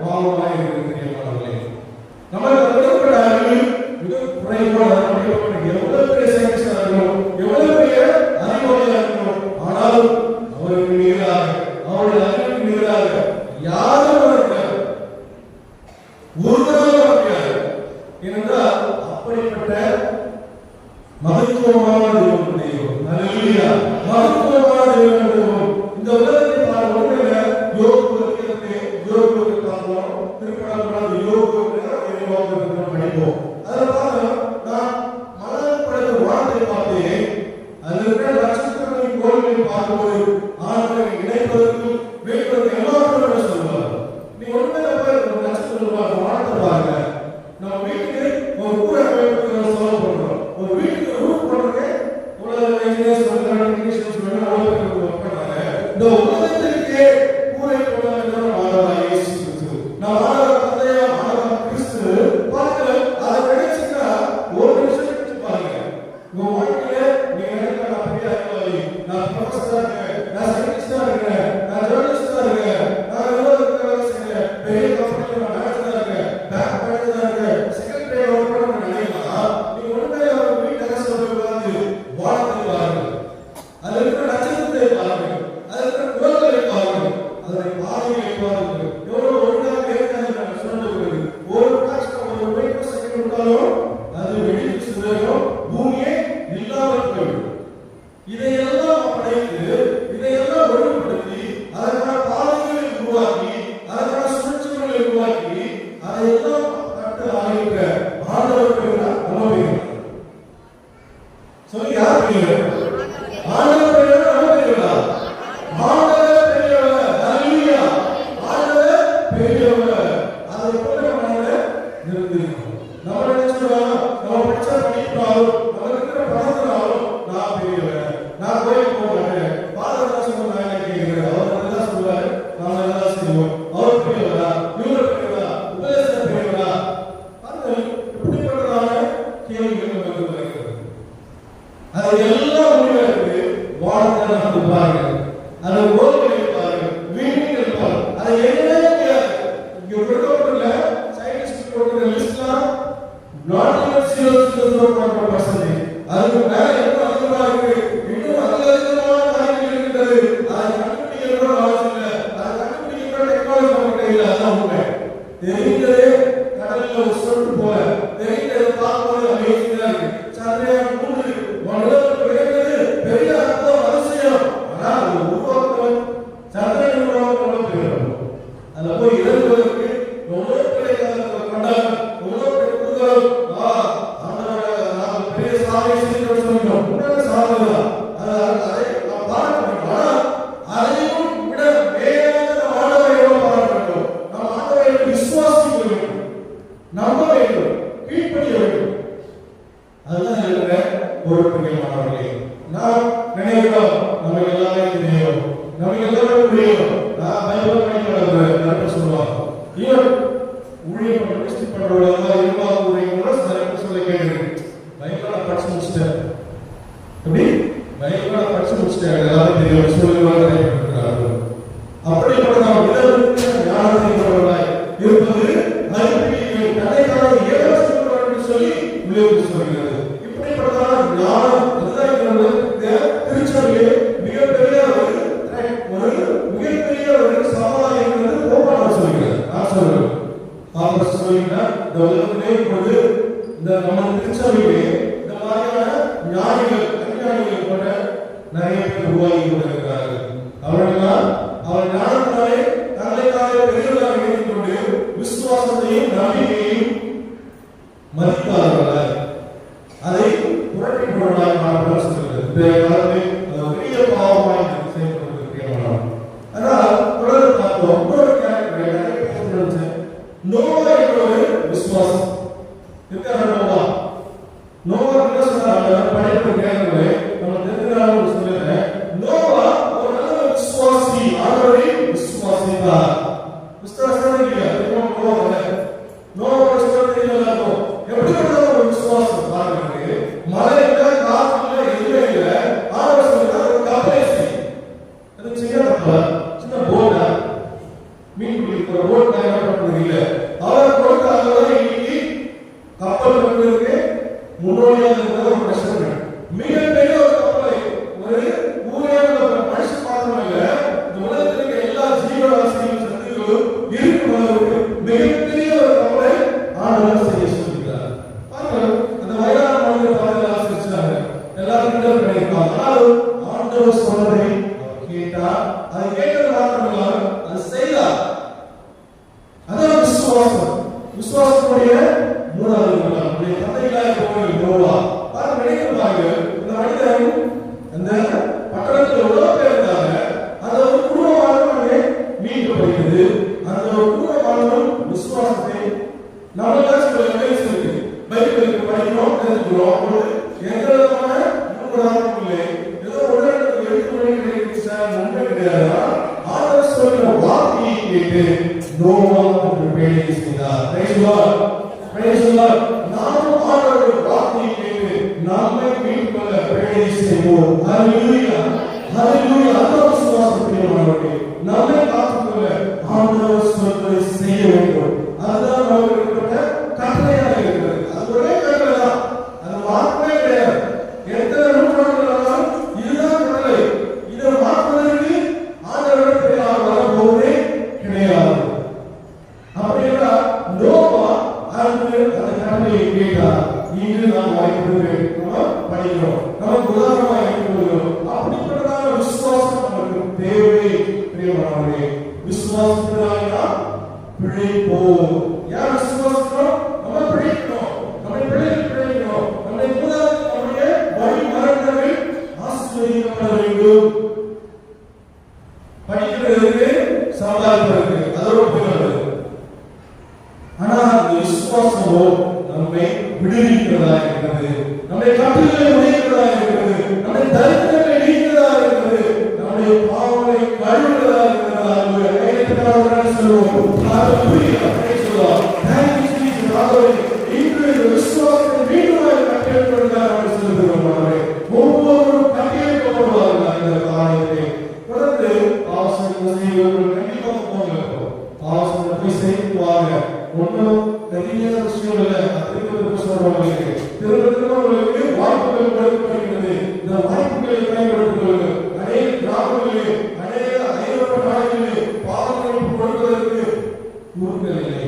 பாவமாக இருக்கிறீர்களே. நம்ம கொடுக்கப்பட்ட அறிவு மிக குறைவான எவ்வளவு பெரிய சயின்டிஸ்டா இருக்கணும், எவ்வளவு பெரிய அறிவாளியா இருக்கணும், ஆனால் அவருக்கு நிகராக அவருடைய அறிவுக்கு நிகராக யாரும் இருக்காது, ஒருவராக முடியாது. ஏனென்றால் அப்படிப்பட்ட மகத்துவமான தெய்வம். ஹல்லேலூயா. மகத்துவமான தெய்வம். இந்த உலகத்தை பார்க்க யோகுக்கு பார்க்கிறோம், திருப்பி யோகுக்கு படிப்போம். அதனால நான் மலர் படைத்த வானத்தை பார்த்தேன். அதில் இருக்கிற நட்சத்திரங்களின் கோள்களை பார்க்கும்போது ஆண்டவரை இணைப்பதற்கு வேண்டுவதற்கு எல்லாரும் சொல்லுவார். நீ ஒன்றுமே நட்சத்திரம் வானத்தை பாருங்க. நம்ம வீட்டுக்கு ஒரு கூரை அமைப்புக்கு சொல்ல பண்றோம். ஒரு வீட்டுக்கு ரூப் பண்றதுக்கு உலக இன்ஜினியர்ஸ் பண்றாங்க, டெக்னீஷியன்ஸ் பண்றாங்க. இந்த உலகத்திற்கே கூரை போடுறாங்க. ஆண்டவராகிய இயேசு கிறிஸ்து நான் ஆண்டவர் தந்தையா ஆண்டவர் கிறிஸ்து பார்த்து அதை கிடைச்சிட்டா ஒரு நிமிஷம் கழிச்சு பாருங்க. உங்க வாழ்க்கையில நீங்க நினைக்கிற பெரிய அறிவாளி, நான் ப்ரொஃபஸரா இருக்கேன், நான் சயின்டிஸ்டா இருக்கேன், நான் ஜர்னலிஸ்டா இருக்கேன், நான் பெரிய கம்பெனில நான் மேனேஜரா இருக்கேன், பேங்க் மேனேஜரா இருக்கேன், செக்ரட்டரியா ஒர்க் பண்ண நினைக்கலாம். நீங்க ஒண்ணுமே ஒரு வீட்டு அரசியல் உட்கார்ந்து வானத்தை பாருங்க, அதுல இருக்கிற நட்சத்திரத்தை பாருங்க, அதுல இருக்கிற கோள்களை பாருங்க, அதனை பாதையை பாருங்க. எவ்வளவு ஒழுங்காக இருக்கிறது சொல்லுகிறது. ஒரு காட்சி ஒரு மைக்ரோ செகண்ட் விட்டாலும் அது வெடித்து சிதறும், பூமியே இல்லாமல் போய்விடும். இதையெல்லாம் படைத்து இதையெல்லாம் ஒழுங்குபடுத்தி அதற்கான பாதைகளை உருவாக்கி அதற்கான சுழற்சிகளை உருவாக்கி அதையெல்லாம் கட்டு ஆகின்ற ஆண்டவருக்கு நம்புகிறேன். சொல்லி யார் பெரியவர்? ஆண்டவர் பெரியவர், நம்ம பெரியவரா? ஆண்டவர் பெரியவர். ஹல்லேலூயா. ஆண்டவர் பெரியவர். அதை போல நம்ம நிறுத்திக்கணும். நம்ம நினைச்சுக்கிறோம், நம்ம படிச்ச படிப்பாலும் நம்ம இருக்கிற பணத்தினாலும் நான் பெரியவர், நான் கோயில் போக மாட்டேன், பாதம் சொன்ன நான் கேட்கிறேன், அவர் நல்லா சொல்லுவாரு, நாம நல்லா செய்வோம், அவர் பெரியவரா, இவர் பெரியவரா, உபதேச பெரியவரா? அது இப்படிப்பட்டதான கேள்விகள் நமக்கு வருகிறது. அது எல்லாம் முடிவெடுத்து வாழ்க்கை நமக்கு பாருங்க, அது ஓர்களை பாருங்க, வீடுகள் பாருங்க, அதை எதுவுமே முடியாது. இங்க கொடுக்கப்பட்டுள்ள சயின்டிஸ்ட் கொடுக்கிற லிஸ்ட்லாம் not even 0.0%. அதுக்கு மேல இன்னும் அதிகமா இருக்கு, இன்னும் அதிகமான காரியங்கள் இருக்கிறது. அதை கண்டுபிடிக்கிற நாலேஜ் இல்ல, அதை கண்டுபிடிக்கிற டெக்னாலஜி நமக்கு இல்ல. அதான் உண்மை. தெரிந்ததே கடலில் ஒரு சொட்டு போல தெரிந்ததை பார்க்கும்போது அமேசிங்கா இருக்கு. சந்திரயான் 3 உலகம் கிடைக்கிறது அநேகம் நமக்கு எல்லாமே தெரியும், நமக்கு எல்லாமே புரியும். நான் பைபிள் படிக்கிறேன் சொல்லுவாங்க. இவன் ஊழியம் பண்றவங்க இருபா ஊழியங்களோட சொல்ல கேட்கிறேன். பைபிள் படிச்சு முடிச்சிட்டேன், எப்படி பைபிள் படிச்சு முடிச்சிட்டேன், எல்லாரும் தெரியும் சொல்லுவாங்க. அப்படிப்பட்ட நாம் ஞானத்தை கொண்டவர்களாய் இருப்பது அறிவியல் தன்னைக்கான ஏகத்துவம் என்று சொல்லி விளைவு சொல்கிறது. இப்படிப்பட்டதான ஞானம் திருச்சபையிலே மிகப்பெரிய ஒரு சமுதாயம் என்று போப்பாளர் சொல்கிறார். நான் சொல்றேன் பாப்பர் சொல்கிறார், இந்த உலகத்திலே இப்பொழுது இந்த நம்ம திருச்சபையிலே இந்த மாதிரியான ஞானிகள் அஞ்ஞானிகள் போன்ற நிறைய பேர் உருவாகி கொண்டிருக்கிறார்கள். அவர்களால் அவர் ஞானத்தினாலே தங்களுக்காக பெரியவர்களாக இணைந்து கொண்டு விசுவாசத்தையும் நம்பிக்கையையும் மதித்தார்கள். அதை புரட்டி போடுவதாக நான் சொல்கிறது. பெரிய பாவமாக செயல்படுத்திருக்கிறார்கள். ஆனால் தொடர்ந்து பார்த்தோம், நோவா என்பவர் விசுவாசம் இருக்கிறார். நோவா என்ன சொன்னாங்க படிப்பு கேட்கவே நம்ம தெரிஞ்சுக்கிறாங்க சொல்லுறேன். நோவா ஒரு நல்ல விசுவாசி, ஆண்டவரை விசுவாசித்தார். விசுவாசம் இல்லையா? நோவா விசுவாசம் எப்படிப்பட்ட ஒரு விசுவாசம் பாருங்க. மழை இல்ல, காற்று இல்ல, எதுவுமே இல்ல. ஆண்டவர் சொல்றார் ஒரு கப்பலை செய். அது செய்யறப்ப சின்ன போட்டா மீன் பிடிக்கிற போட் தயாரிப்பது இல்ல. அவர் போட்டு அங்கதான் இன்னைக்கு கப்பல் பண்ணுறதுக்கு முன்னோடியாக இருக்கிற ஒரு கஷ்டம். மிகப்பெரிய ஒரு கப்பலை ஒரு ஊழியான மனுஷன் மாத்திரம் இல்ல, இந்த உலகத்தில் எல்லா ஜீவராசிகளும் சக்திகளும் இருக்கும் அளவுக்கு மிகப்பெரிய ஒரு கப்பலை ஆண்டவர் செய்ய சொல்கிறார். அந்த வயதான மனிதர் பாதையில் ஆசிரிச்சாங்க, எல்லாரும் கிடைப்பாங்க. ஆனாலும் ஆண்டவர் சொன்னதை கேட்டார். அதை கேட்டது மாத்திரமல்ல, அது செய்தார். அதான் விசுவாசம். விசுவாசத்துடைய மூணாவது நம்முடைய தந்தைகளாக போய் நோவா நினைக்கிறாங்க. இந்த மனிதன் அந்த பட்டணத்தில் எவ்வளவு பேர் இருந்தாங்க, அந்த ஒரு குடும்பமானவனே மீட்கப்படுகிறது. அந்த ஒரு குடும்பமானவன் விசுவாசத்தை நம்மளாச்சும் இருக்கு. பைபிளுக்கு படிக்கிறோம், தெரிஞ்சுக்கிறோம். எந்த விதமான முன்னுதாரணமும் இல்லை. ஏதோ உடனே நன்மை கிடையாது. ஆண்டவர் சொல்கிற வார்த்தையை கேட்டு நோவா என்று பேழை செய்தார். நாமும் ஆண்டவருடைய வார்த்தையை கேட்டு நம்மை மீட்கொள்ள பேழை செய்வோம். ஹல்லேலூயா, ஹல்லேலூயா. அந்த விசுவாசத்தை நம்மை காத்துக்கொள்ள ஆண்டவர் சொல்வதை செய்ய வேண்டும். அதுதான் நமக்கு கட்டளையாக இருக்கிறது. அது ஒரே கட்டளை தான், அது மாற்றமே கிடையாது. எத்தனை நூற்றாண்டுகளால் இதுதான் கட்டளை. இதை மாற்றுவதற்கு ஆண்டவருக்கு வரப்போவதே கிடையாது. அப்படின்னா நோவா அந்த கட்டளையை கேட்டார். இன்று நாம் வாய்ப்பு படிக்கிறோம், நமக்கு உதாரணமாக இருக்கிறோம். அப்படிப்பட்டதான விசுவாசம் நமக்கு தேவை. பிரியமானவர்களே, விசுவாசத்தினால பிழைப்போம். யார் விசுவாசிக்கிறோம்? நம்ம பிழைக்கணும், நம்முடைய பிள்ளைகள் பிழைக்கணும், நம்முடைய மூதாதையர் நம்முடைய வழி மரபுகள் ஆசீர்வதிக்கப்பட வேண்டும். படிக்கிறதுக்கு சமுதாயத்திற்கு அதோடு போகிறது. ஆனால் அந்த விசுவாசமோ நம்மை விடுவிக்கிறதா இருக்கிறது, நம்முடைய கட்டுகளை உடைக்கிறதா இருக்கிறது, நம்முடைய தரித்திரங்களை நீக்கிறதா இருக்கிறது, நம்முடைய பாவங்களை கழுவுகிறதா இருக்கிறதா. சொல்லுவோம் இன்று இந்த விசுவாசத்தை மீண்டும் கட்டியெழுப்படுகிறார் சொல்லுகிறோம். ஒவ்வொரு கட்டியெழுப்பப்படுவார்கள். இந்த காரியத்தை தொடர்ந்து ஆலோசனை செய்வர்கள் கண்டிப்பாக போங்க, ஆலோசனை போய் செய்வாங்க. ஒன்றும் பெரிய விஷயம் இல்லை. திரும்ப சொல்றவங்களுக்கு திரும்ப உங்களுக்கு வாய்ப்புகள் கொடுக்கப்படுகிறது. இந்த வாய்ப்புகளை பயன்படுத்திக் கொள்ளுங்கள். அநேக கிராமங்களில், அநேக ஐரோப்பிய நாடுகளில் பாதுகாப்பு கொடுப்பதற்கு ஊர்கள் இல்லை.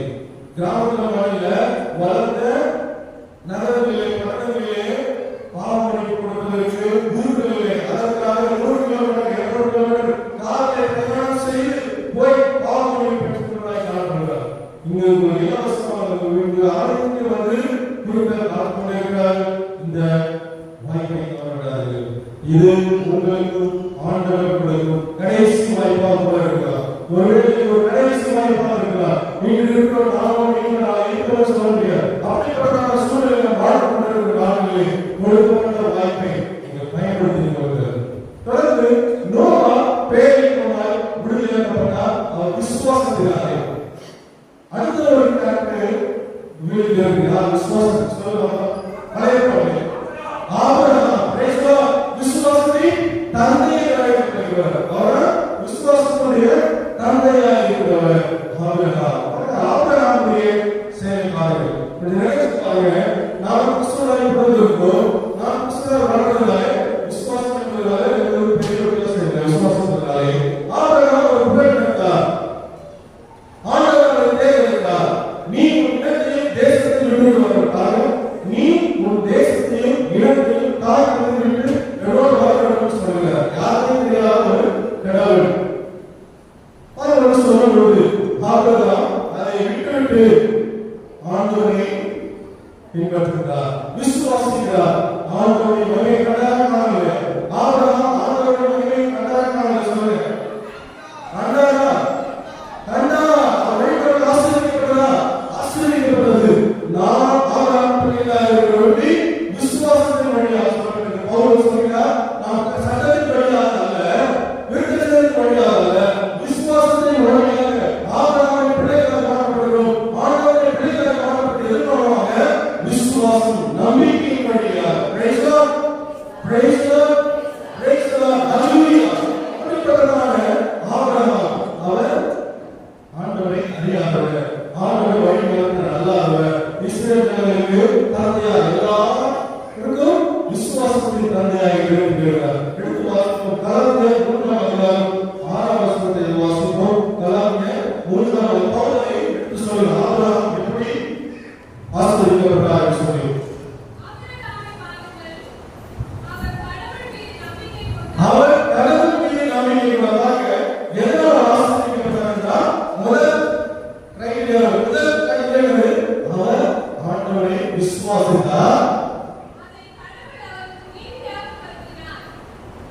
கிராமங்களில் வளர்ந்த நகரங்களிலே, பட்டணங்களிலே பாதுகாப்பு கொடுப்பதற்கு ஊர்கள் இல்லை. அதற்காக 100 கிலோமீட்டர் 200 கிலோமீட்டர் காலை பிரயாணம் செய்து போய் பாதுகாப்பு பெற்றுக்கொள்வதாய் காணப்படுகிறார். இங்கு இலவசமாக வீடு ஆரோக்கிய வந்து குருக்கள் காத்துக்கொண்டிருக்கிறார். இந்த வாய்ப்பை தவறவிடாதீர்கள். இது உங்களுக்கு ஆண்டவர் கொடுக்கும் கடைசி வாய்ப்பாக கூட இருக்கலாம். ஒருவேளை ஒரு கடைசி வாய்ப்பாக இருக்கலாம். நீங்கள் இருக்கிற நாளும் நீங்கள் இருக்கிற சொல்ல முடியாது. அப்படிப்பட்ட சூழ்நிலை வாழ்க்கை கொண்டிருக்கிற நாட்களில் கொடுக்கப்பட்ட வாய்ப்பை நீங்கள் பயன்படுத்திக் கொள்ளுங்கள்.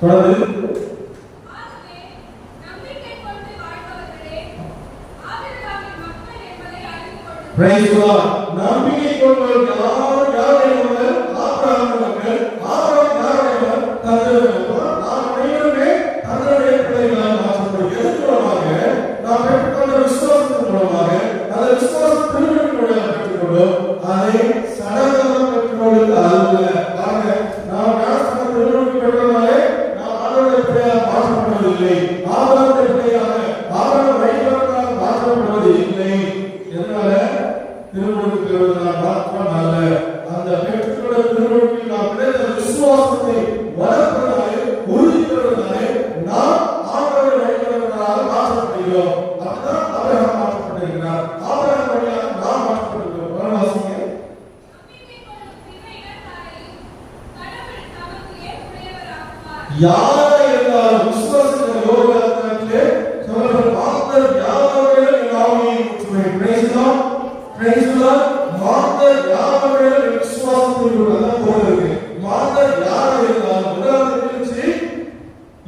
தொடர்ந்து Praise God. நம்பிக்கை கொண்டவர் யார் என்பவர் ஆபிரகாம் மக்கள். ஆபிரகாம் யார் என்பவர் தந்தையர். நாம் அனைவருமே தந்தையுடைய பிள்ளைகளாக மாற்றப்படுகிறோம். எதன் மூலமாக? நாம் பெற்றுக்கொண்ட விசுவாசத்தின் மூலமாக. அந்த விசுவாசம் திருமணம் மூலமாக பெற்றுக்கொண்டோம். அதை சடங்காக பெற்றுக்கொள்வது அல்ல. பாருங்க, நாம் ஞானஸ்நானம் திருமணம் பெற்றதாலே நாம் ஆண்டவருடைய பிள்ளையாக மாற்றப்படுவதில்லை. ஆபிரகாமுடைய பிள்ளையாக ஆபிரகாம் வழிபாட்டாக மாற்றப்படுவது இல்லை. எதனால? திருமணத்துக்கு பெறுவதனால் மாத்திரம் அல்ல, அந்த பெற்றுக்கொண்ட திருமணத்தில் நாம் கிடைத்த விசுவாசத்தை வளர்ப்பதனாலே உறுதி பெறுவதனாலே நாம் ஆண்டவரை வழிபடுவதனால மாற்றப்படுகிறோம். அப்படிதான் ஆபிரகாம் மாற்றப்பட்டிருக்கிறார். ஆபிரகாம் வழியாக நாம் மாற்றப்பட்டிருக்கிறோம். வரவாசிங்க. யாராக இருந்தாலும் விசுவாசத்தின் யோகத்திலே சொல்லுகிற மாந்தர் யாவரையும் எல்லாமே முற்றுமை. Praise God. Praise God. மாந்தர் யாவரையும் விசுவாசத்தில் உள்ளதான் போகிறது. மாந்தர் யாராக இருந்தாலும் முதலாவது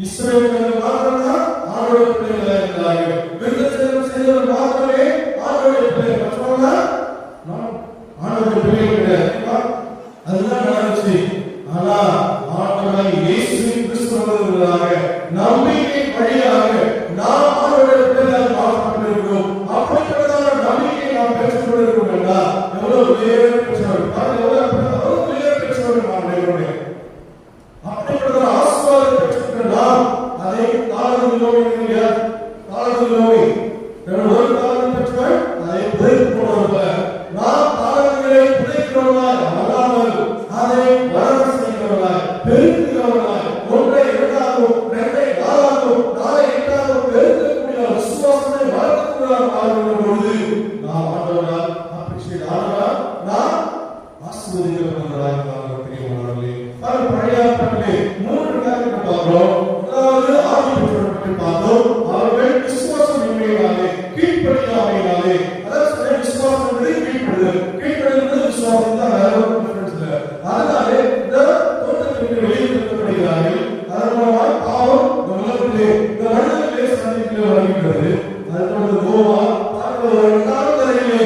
இஸ்ரவேலர்கள் மாத்திரம்தான் ஆண்டவருடைய பிள்ளைகளாக இருந்தார்கள். விருத்தசேதனம் செய்தவர்கள் மாத்திரமே ஆண்டவருடைய பிள்ளைகள். மற்றவங்க ஆண்டவருடைய பிள்ளைகள் கிடையாது. அதுதான் நடந்துச்சு. ஆனா ஆண்டவராய் இயேசு கிறிஸ்து வந்ததற்காக நம்பிக்கை வழியாக நாம் ஆண்டவருடைய பிள்ளைகளாக மாற்றப்பட்டிருக்கிறோம். அப்படிப்பட்டதான நம்பிக்கை நாம் பெற்றுக்கொண்டிருக்கிறோம் என்றால் எவ்வளவு உயர்வை பெற்றவர்கள், எவ்வளவு உயர்வை பெற்றவர்கள் நாம் அனைவருமே. அப்படிப்பட்டதான ஆசீர்வாதத்தை பெற்றுக்கொண்ட நாம் அதை தாழ்நிலோவி ஒரு தாழ்நிலை பெற்றவர் அதை புதைத்து போனவர். நாம் தாழ்நிலை புதைக்கிறவர்களாய் அல்லாமல் அதை வளர செய்கிறவர்களாய் பெருக்கிறவர்களாய் ஒன்றை இரண்டாகவும் இரண்டை நாலாகவும் நாளை எட்டாகவும் பெருக்கக்கூடிய விசுவாசத்தை வளர்க்கக்கூடிய வாழ்கின்ற பொழுது நாம் ஆண்டவரால் அப்ரிஷியேட் ஆனவரால் நாம் ஆசீர்வதிக்கப்படுவதாக தெரியவர்களே. அது பழைய ஏற்பாட்டிலே 3 காரியங்களை பார்க்கிறோம். முதலாவது ஆதி பெற்றோரை பார்த்தோம். அவர்கள் விசுவாசம் இன்மையினாலே கீழ்ப்படியாமையினாலே, அதாவது விசுவாசம் கீழ்ப்படுதல், கீழ்ப்படுதல் விசுவாசம் தான், வேற ஒரு டிஃபரன்ஸ் இல்லை. அதனாலே இந்த தோட்டத்திற்கு வெளியே நிறுத்தப்படுகிறார்கள். அதன் மூலமாக பாவம் இந்த மனிதர்களே சந்திப்பிலே வருகிறது. அதற்கு கோவா பார்க்க இரண்டாவது தரையிலே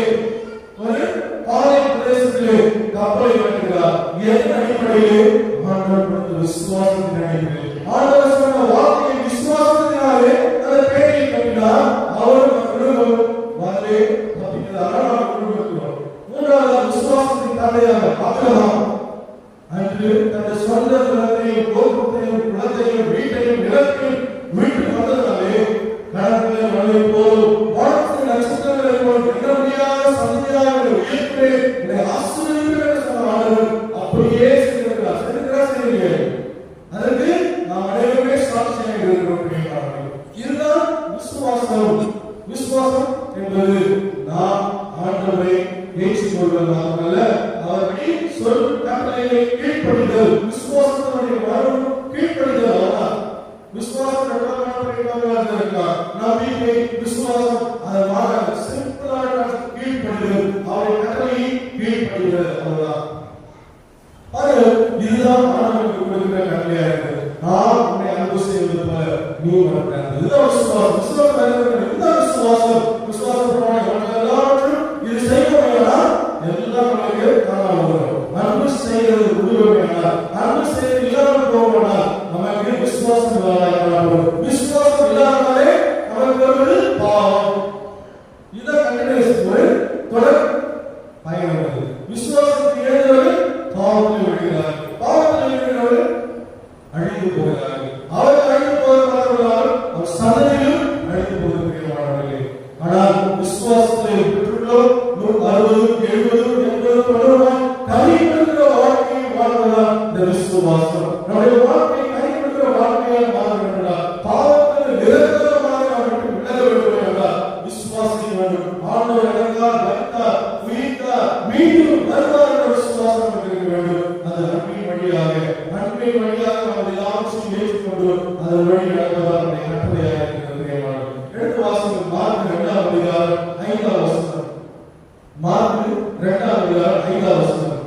ஒரு பாலை பிரதேசத்திலே கப்பலை கட்டுகிறார். எதன் அடிப்படையிலே? ஆண்டவர் விசுவாசத்தின் அடிப்படையில். ஆண்டவர் சொன்ன வார்த்தையை விசுவாசத்தினாலே அந்த பேரையை கட்டினார். அவர் குடும்பம் வரவே தப்பிக்கிறார். குடும்பத்தினர் மூன்றாவது விசுவாசத்தின் தந்தையாக ஆபிரகாம் அன்று தன்னுடைய சொந்த நிலத்தையும் கோபுரத்தையும் குலத்தையும் வீட்டையும் நிலத்தையும் விட்டு வந்ததாலே கடற்கரை மழை போல் வானத்தின் நட்சத்திரங்களை போல் எண்ண முடியாத சந்தையாக உயர்த்தே என்னை ஆசீர்வதிப்பேன் என்று சொன்ன ஆண்டவர் அப்படியே செய்திருக்கிறார். செய்திருக்கிறார். அதற்கு நாம் அனைவருமே சாட்சியாக இருக்கிறோம். இதுதான் விசுவாசம். விசுவாசம் என்பது நாம் ஆண்டவரை ஏற்றுக்கொள்வது மட்டுமல்ல, அவருடைய சொல் கட்டளைகளை கீழ்ப்படிதல். விசுவாசத்தினுடைய வரும் கீழ்ப்படிதல். விசுவாசம் நம்பிக்கை விசுவாசம் அதற்காக சிம்பிளான கீழ்ப்படிதல், அவருடைய கட்டளையை கீழ்ப்படிதல். அவ்வளவுதான். இதுதான் ஆண்டவருக்கு கொடுக்கிற கட்டளையா இருக்கு. நான் உன்னை அன்பு செய்வது போல நீ மறக்கிறாய். இதுதான் விசுவாசம். விசுவாசம் எல்லாவற்றும் இது செய்யணும்னா எல்லாம் நமக்கு காணாமல் வரும். அன்பு செய்கிறது உருவமையா, அன்பு செய்வது இல்லாமல் போகணும்னா நமக்கு விசுவாசம் இல்லாமல் விசுவாசம் இல்லாமலே நமக்கு வருவது பாவம். இதை கண்டினியூஸ் ஒரு தொடர் பயணம். விசுவாசத்தை இழந்தவர்கள் பாவத்தில் விழுகிறார்கள். பாவத்தில் விழுகிறவர்கள் அழிந்து போகிறார்கள். அவர்கள் அழிந்து போகிறார்கள். அவர் சந்ததியிலும் அழிந்து போகிறார்கள். ஆனால் விசுவாசத்தை பெற்றுள்ளோம். 60, 70, 80, 90 கனிப்படுகிற வாழ்க்கையை வாழ்வதால் இந்த விசுவாசம் நம்முடைய வாழ்க்கையை கனிப்படுகிற வாழ்க்கையால் மாற வேண்டும். பாவத்தில் நிரந்தரமாக நாம் விலக வேண்டும் என்றால் விசுவாசிக்க வேண்டும். ஆண்டவர் இறந்தார், வைத்தார், உயிர்த்தார், மீண்டும் வருவார் என்ற விசுவாசம் இருக்க வேண்டும். அது அன்பின் வழியாக நாம் எல்லாவற்றையும் ஏற்றுக்கொண்டு அதன் வழி நடப்பதால் நம்முடைய கட்டளையாக இருக்கிறது. எடுத்து வாசிக்கும் மார்க் 2ஆம் அதிகாரம் 5ஆம் வசனம். மார்க் 2ஆம் அதிகாரம் 5ஆம் வசனம்.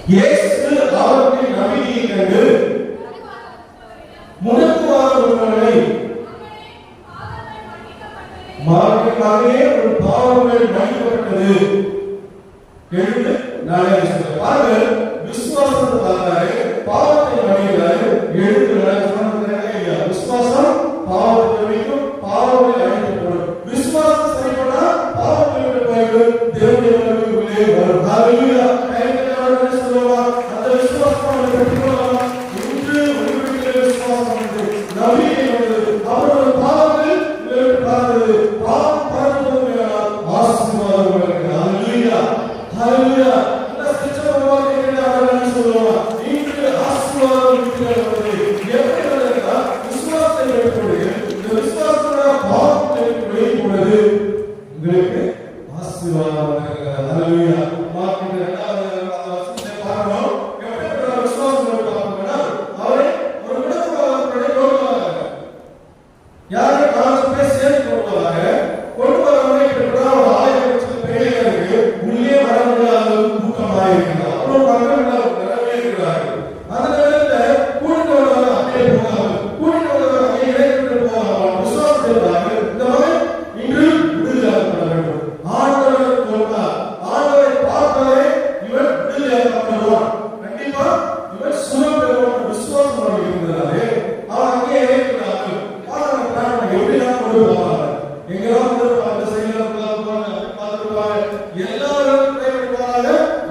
இயேசு அவர்களின் நம்பிக்கையை கண்டு முடக்குவாதவர்களை மகனே உன் பாவங்கள் மன்னிக்கப்பட்டது என்று நானே சொல்றேன். பாருங்க, விசுவாசத்தை பார்த்தாரு, பாவத்தை மன்னிக்கிறாரு, எழுந்து நடக்கிறாங்க. விசுவாசம் பாவத்தை வைக்கும், பாவங்களை அழிக்கப்படும். விசுவாசம் சரிப்படா பாவத்தை போய்விடும், தேவனுடைய உள்ளே வரும். ஹalleluya. கைகளை சொல்லுவார், அந்த விசுவாசத்தை பெற்றுக்கொள்ளலாம். இன்று உங்களுடைய விசுவாசம் வந்து நம்பிக்கை வந்து அவருடைய பாவங்கள் பார்த்தது பாவம் பரவுவதற்கு ஆசீர்வாதம் உங்களுக்கு. ஹalleluya. ஹalleluya. இந்த சிச்சமவாக என்ன சொல்லுவார், இன்று ஆசீர்வாதம் இருக்கிறது. எப்படி நடந்தா விசுவாசத்தை பெற்றுக்கொள்ளுங்க. இந்த விசுவாசத்தோட பாவத்தை வெளிப்படுது உங்களுக்கு ஆசீர்வாதம் இருக்கிறது. ஹalleluya. மார்க் 2வது வசனத்தை பாருங்க. எப்படி விசுவாசம் பார்க்கணும்னா அவரை ஒரு விடக்கூடாத கொள்வாங்க. யாரை காசு பேசி சேர்த்து கொள்வாங்க. கொண்டு வரவங்க இப்படி ஒரு ஆயிரம் பேர் இருக்கு, உள்ளே வர முடியாத கூட்டமாக இருக்கிறார். அப்புறம் மக்கள் நிறைய இருக்கிறார்கள். அந்த நேரத்தில் கூட்டிட்டு வருவாங்க, அப்படியே போவாங்க. கூட்டிட்டு வருவாங்க, அப்படியே இணைத்து போவாங்க. விசுவாசம் செய்வாங்க. இந்த மகன் இன்று விடுதலையாக்கப்பட வேண்டும். ஆண்டவர் சொல்வார், ஆண்டவரை பார்த்தாலே இவன் விடுதலையாக்கப்படுவான். கண்டிப்பா இவன் சுகம் பெறுவான். விசுவாசம் இருக்கிறாரே அவன் அங்கே இணைக்கிறார்கள். எப்படிலாம் கொண்டு போவாங்க, எங்கெல்லாம் அந்த சைடில் பார்த்துருப்பாங்க. எல்லாரும்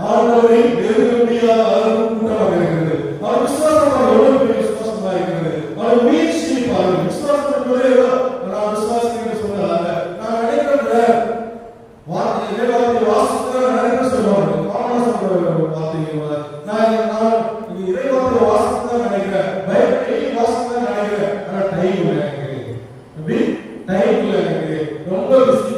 ஆண்டவரை நெருங்க முடியாத அளவு கூட்டமாக இருக்கிறது. அவர் விசுவாசமாக எவ்வளவு பெரிய விசுவாசமாக இருக்கிறது. அவர் முயற்சி பாருங்கள். விசுவாசம் என்பதே நான் விசுவாசிக்கிறேன் சொன்னாங்க. நான் நினைக்கிறேன் வார்த்தை வாசித்து நினைக்க சொல்லுவாங்க. நான் இறைவார்த்தை வாசித்து தான் நினைக்கிறேன், பைபிள் வாசித்து தான் நினைக்கிறேன். ஆனா டைம் இல்லை, டைம் இல்லை, எனக்கு ரொம்ப பிஸி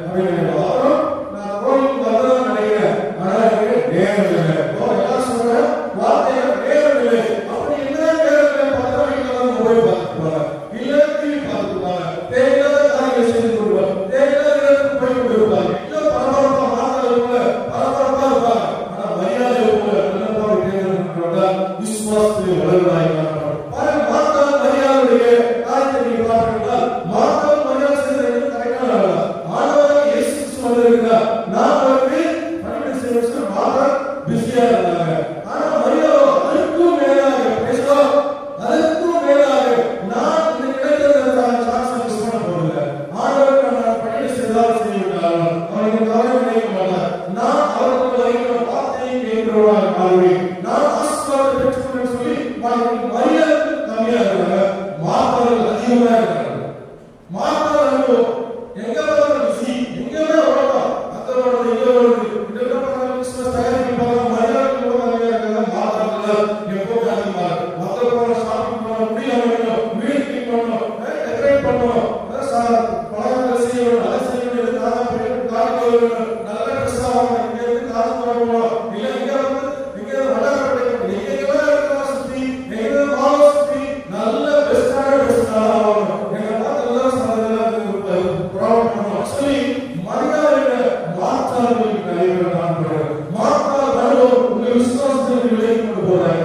அப்படின்னு அப்புறம் நான் கோயிலுக்கு வரதான் நினைக்கிறேன். ஆனா எனக்கு நேரம் இல்லை. எல்லாம் சொல்றேன், வார்த்தையில நேரம் இல்லை. அப்படி என்ன நேரம் இல்லை பார்த்தா வீட்டில் தான் மொபைல் பார்த்துருப்பாங்க, இல்லை டிவி பார்த்துருப்பாங்க, தேவையில்லாத காரியங்கள் செய்து கொள்வாங்க, தேவையில்லாத நேரத்துக்கு போய் கொண்டிருப்பாங்க. இல்லை பரபரப்பா மாத்திரக்குள்ள பரபரப்பா இருப்பாங்க. ஆனா மரியாதை போல நல்ல தேர்ந்தெடுக்கிறதா விசுவாசத்தை வளர்வதாய் காணப்படும். மாற்றம் மரியாதையுடைய காரியத்தை நீங்க பார்க்கிறீங்களா? மாற்றம் மரியாதை செய்வது கரெக்டான ஆண்டவர் இயேசு கிறிஸ்து வந்திருக்கிறார். நான் வந்து பணிவிடை செய்வது மாற்றம் பிஸியா இருந்தாங்க. ஆனா மரியாதை அதற்கும் மேலாக பேசுவோம், அதற்கும் மேலாக நான் இந்த கிடைக்கிறத சான்ஸ் மிஸ் பண்ண போறதில்லை. ஆண்டவருக்கு நான் பணிவிடை செய்தால் செய்விட்டாலும் அவனுக்கு கவலை நினைக்க மாட்டார். நான் அவருக்கு வைக்கிற வார்த்தையை கேட்கிறவனாக மாறுவேன். நான் ஆசீர்வாதத்தை பெற்றுக்கொள்ள சொல்லி மரியாதை கம்மியா இருக்காங்க, மாற்றங்கள் அதிகமா இருக்காங்க. மாற்றங்கள் எங்க பிஸி, எங்க ஓடலாம், அந்த ஓடுறது இங்க ஓடுது. கிறிஸ்துமஸ் தயாரிப்பு பார்க்க மரியாதை கம்மியா இருக்காங்க. மாற்றங்கள் எப்போது அதிகமா இருக்கு. மக்கள் போன ஷாப்பிங் பண்ண முடியல, வீடு கிளீன் பண்ணணும், டெக்கரேட் பண்ணணும், பழங்கள் செய்யணும், அதை செய்யணும், நல்ல ட்ரெஸ் ஆகணும், இங்க இருந்து காசு போகணும், இல்ல இங்க வந்து இங்க வளர்க்க எங்கெல்லாம் இருக்கிற சுத்தி எங்க மாலை சுத்தி நல்ல பெஸ்டான ட்ரெஸ் ஆகணும். எங்க பார்த்தெல்லாம் ப்ராப்ளம் பண்ணணும் சொல்லி மரியாதையில மாற்றார்கள் நிறைய காணப்படுறது. மாற்றால் உங்க விசுவாசத்தை விலகி கொண்டு போறாங்க.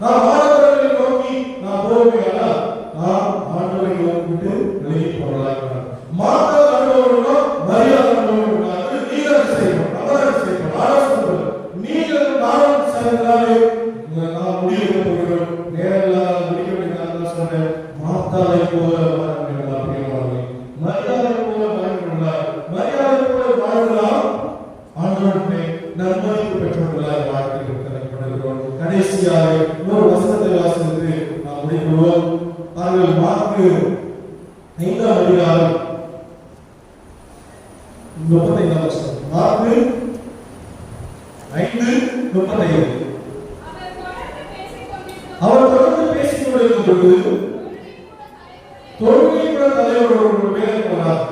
நான் ஆண்டவரை நோக்கி நான் போவேனா, நான் ஆண்டவரை நோக்கிட்டு விலகி போறதாக. மாற்றால் அனுபவம்னா மரியாதை அனுபவம் நீங்க செய்யணும், அதான் செய்யணும், ஆலோசனை நீங்கள் நானும் சேர்ந்தாலே நான் முடிவு போகிறோம். நேரம் முடிக்க வேண்டிய சொன்னேன். மாத்தாலை போல மரியாதை போல வாழ்கிறார். மரியாதை போல வாழ்கிறார். ஆண்டவரை நன்மதிப்பு பெற்றவர்களாக வாழ்க்கைப்படுகிறோம். கடைசியாக ஒரு வசனத்தை வாசித்து நாம் முடிக்கிறோம். அவர்கள் மார்க்கு 5ஆம் அதிகாரம் 35ஆம் வசனம். மார்க்கு 5:35. அவர் தொடர்ந்து பேசிக் கொண்டிருக்கும் பொழுது தொழுகை கூட தலைவரோடு ஒரு பேரை போனார்.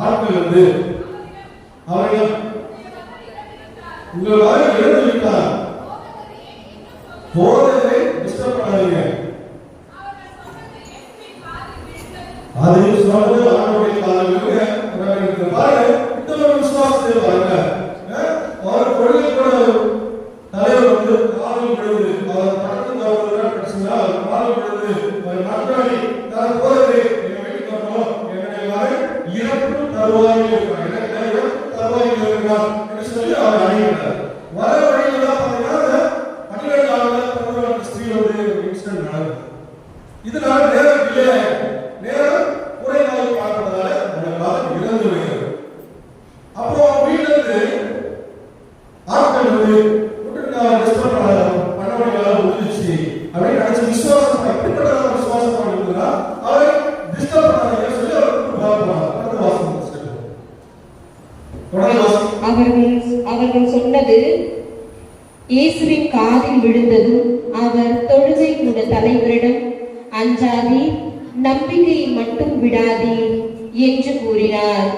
ஆட்கள் வந்து அவர்கள் உங்கள் வாய் எழுந்து விட்டார், போதனை டிஸ்டர்ப் பண்ணாதீங்க. அது சொன்னது ஆண்டவருடைய காலங்களுக்கு பாருங்க. இந்த ஒரு விசுவாசத்தை பாருங்க. தலைவர் வந்து காலில் விழுந்து அவர் படத்து தவறுதான் பிரச்சனை காலில் விழுந்து ஒரு நண்பரை நான் போறது எங்க வீட்டுக்கு வரணும் என்னுடைய இறப்பு தருவாயில் இருக்கிறார் இறப்பு தருவாயில் இருக்கிறார் என்று சொல்லி அவர் அணிகிறார். வர வழியில தான் பார்த்தீங்கன்னா 12 ஸ்திரீ வந்து இன்சிடென்ட் நடக்குது. இதனால நேரம் இல்லை நேரம் குறை நாள் பார்ப்பதால அந்த மகன் இறந்து விடுகிறது. அப்போ வீட்டுல இருந்து ஆட்கள் வந்து உதவிச்சு அப்படின்னு நினைச்ச விசுவாசம் எப்படிப்பட்ட விசுவாசம் பண்ணிருந்தா அவரை டிஸ்டர்ப் பண்ணாங்க சொல்லி அவர்கள் சொன்னது இயேசுவின் காதில் விழுந்ததும் அவர் தொழுகை கூட தலைவரிடம் அஞ்சாதே நம்பிக்கையை மட்டும் விடாதே என்று கூறினார்.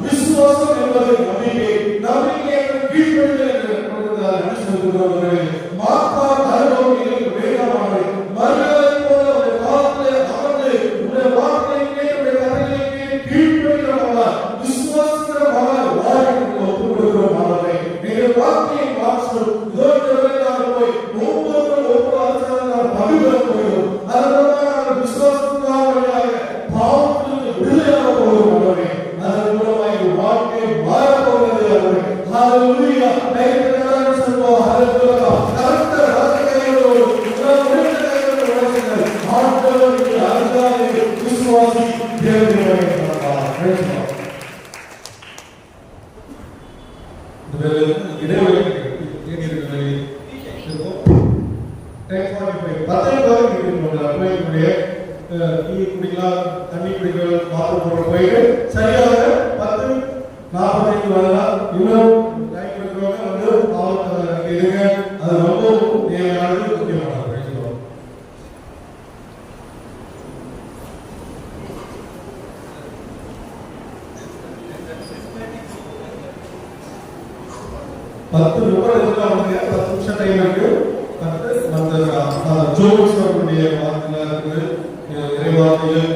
விசுவாசம் என்பது நம்பிக்கை நம்பிக்கை மாற்றார் அனுபவங்களுக்கு வேண்டாமானது மறுகளை போல ஒரு காலத்திலே அமர்ந்து உடைய வார்த்தைக்கு கதைகளுக்கு கீழ்ப்படுகிறவர்களா விசுவாசிக்கிற மகன் வாழ்க்கைக்கு ஒப்புக் கொடுக்கிற மாணவரை நீங்கள் வார்த்தையை மாற்றும் போய் ஒவ்வொரு அரசாங்கம் பகிர்ந்து போகிறோம் அதனால விசுவாசத்துக்காக வழியாக பாவத்திற்கு விடுதலையாக போகிறோம் மாணவரை அதன் மூலமாக வாழ்க்கை மாறப்போகிறது அவரை ஹalleluya தைரியமாக சொல்வோம் ஹalleluya கர்த்தர் வார்த்தைகளோடு உங்களுடைய கைகளோடு ஆண்டவருக்கு அருகாமையில் விசுவாசி தேவனை வணங்குகிறார். இடைவெளி தண்ணி குடிக்கலாம் பாத்திரம் போட போயிட்டு சரியாக 10:45 வரலாம். இன்னும் டைம் இருக்கிறவங்க வந்து ஆபத்து இருங்க. அது ரொம்ப தேவையானது முக்கியமானது. பத்து நிமிஷம் டைம் இருக்கு. ஜோன்ஸ் அவருடைய வார்த்தைகள் இறைவார்த்தைகள்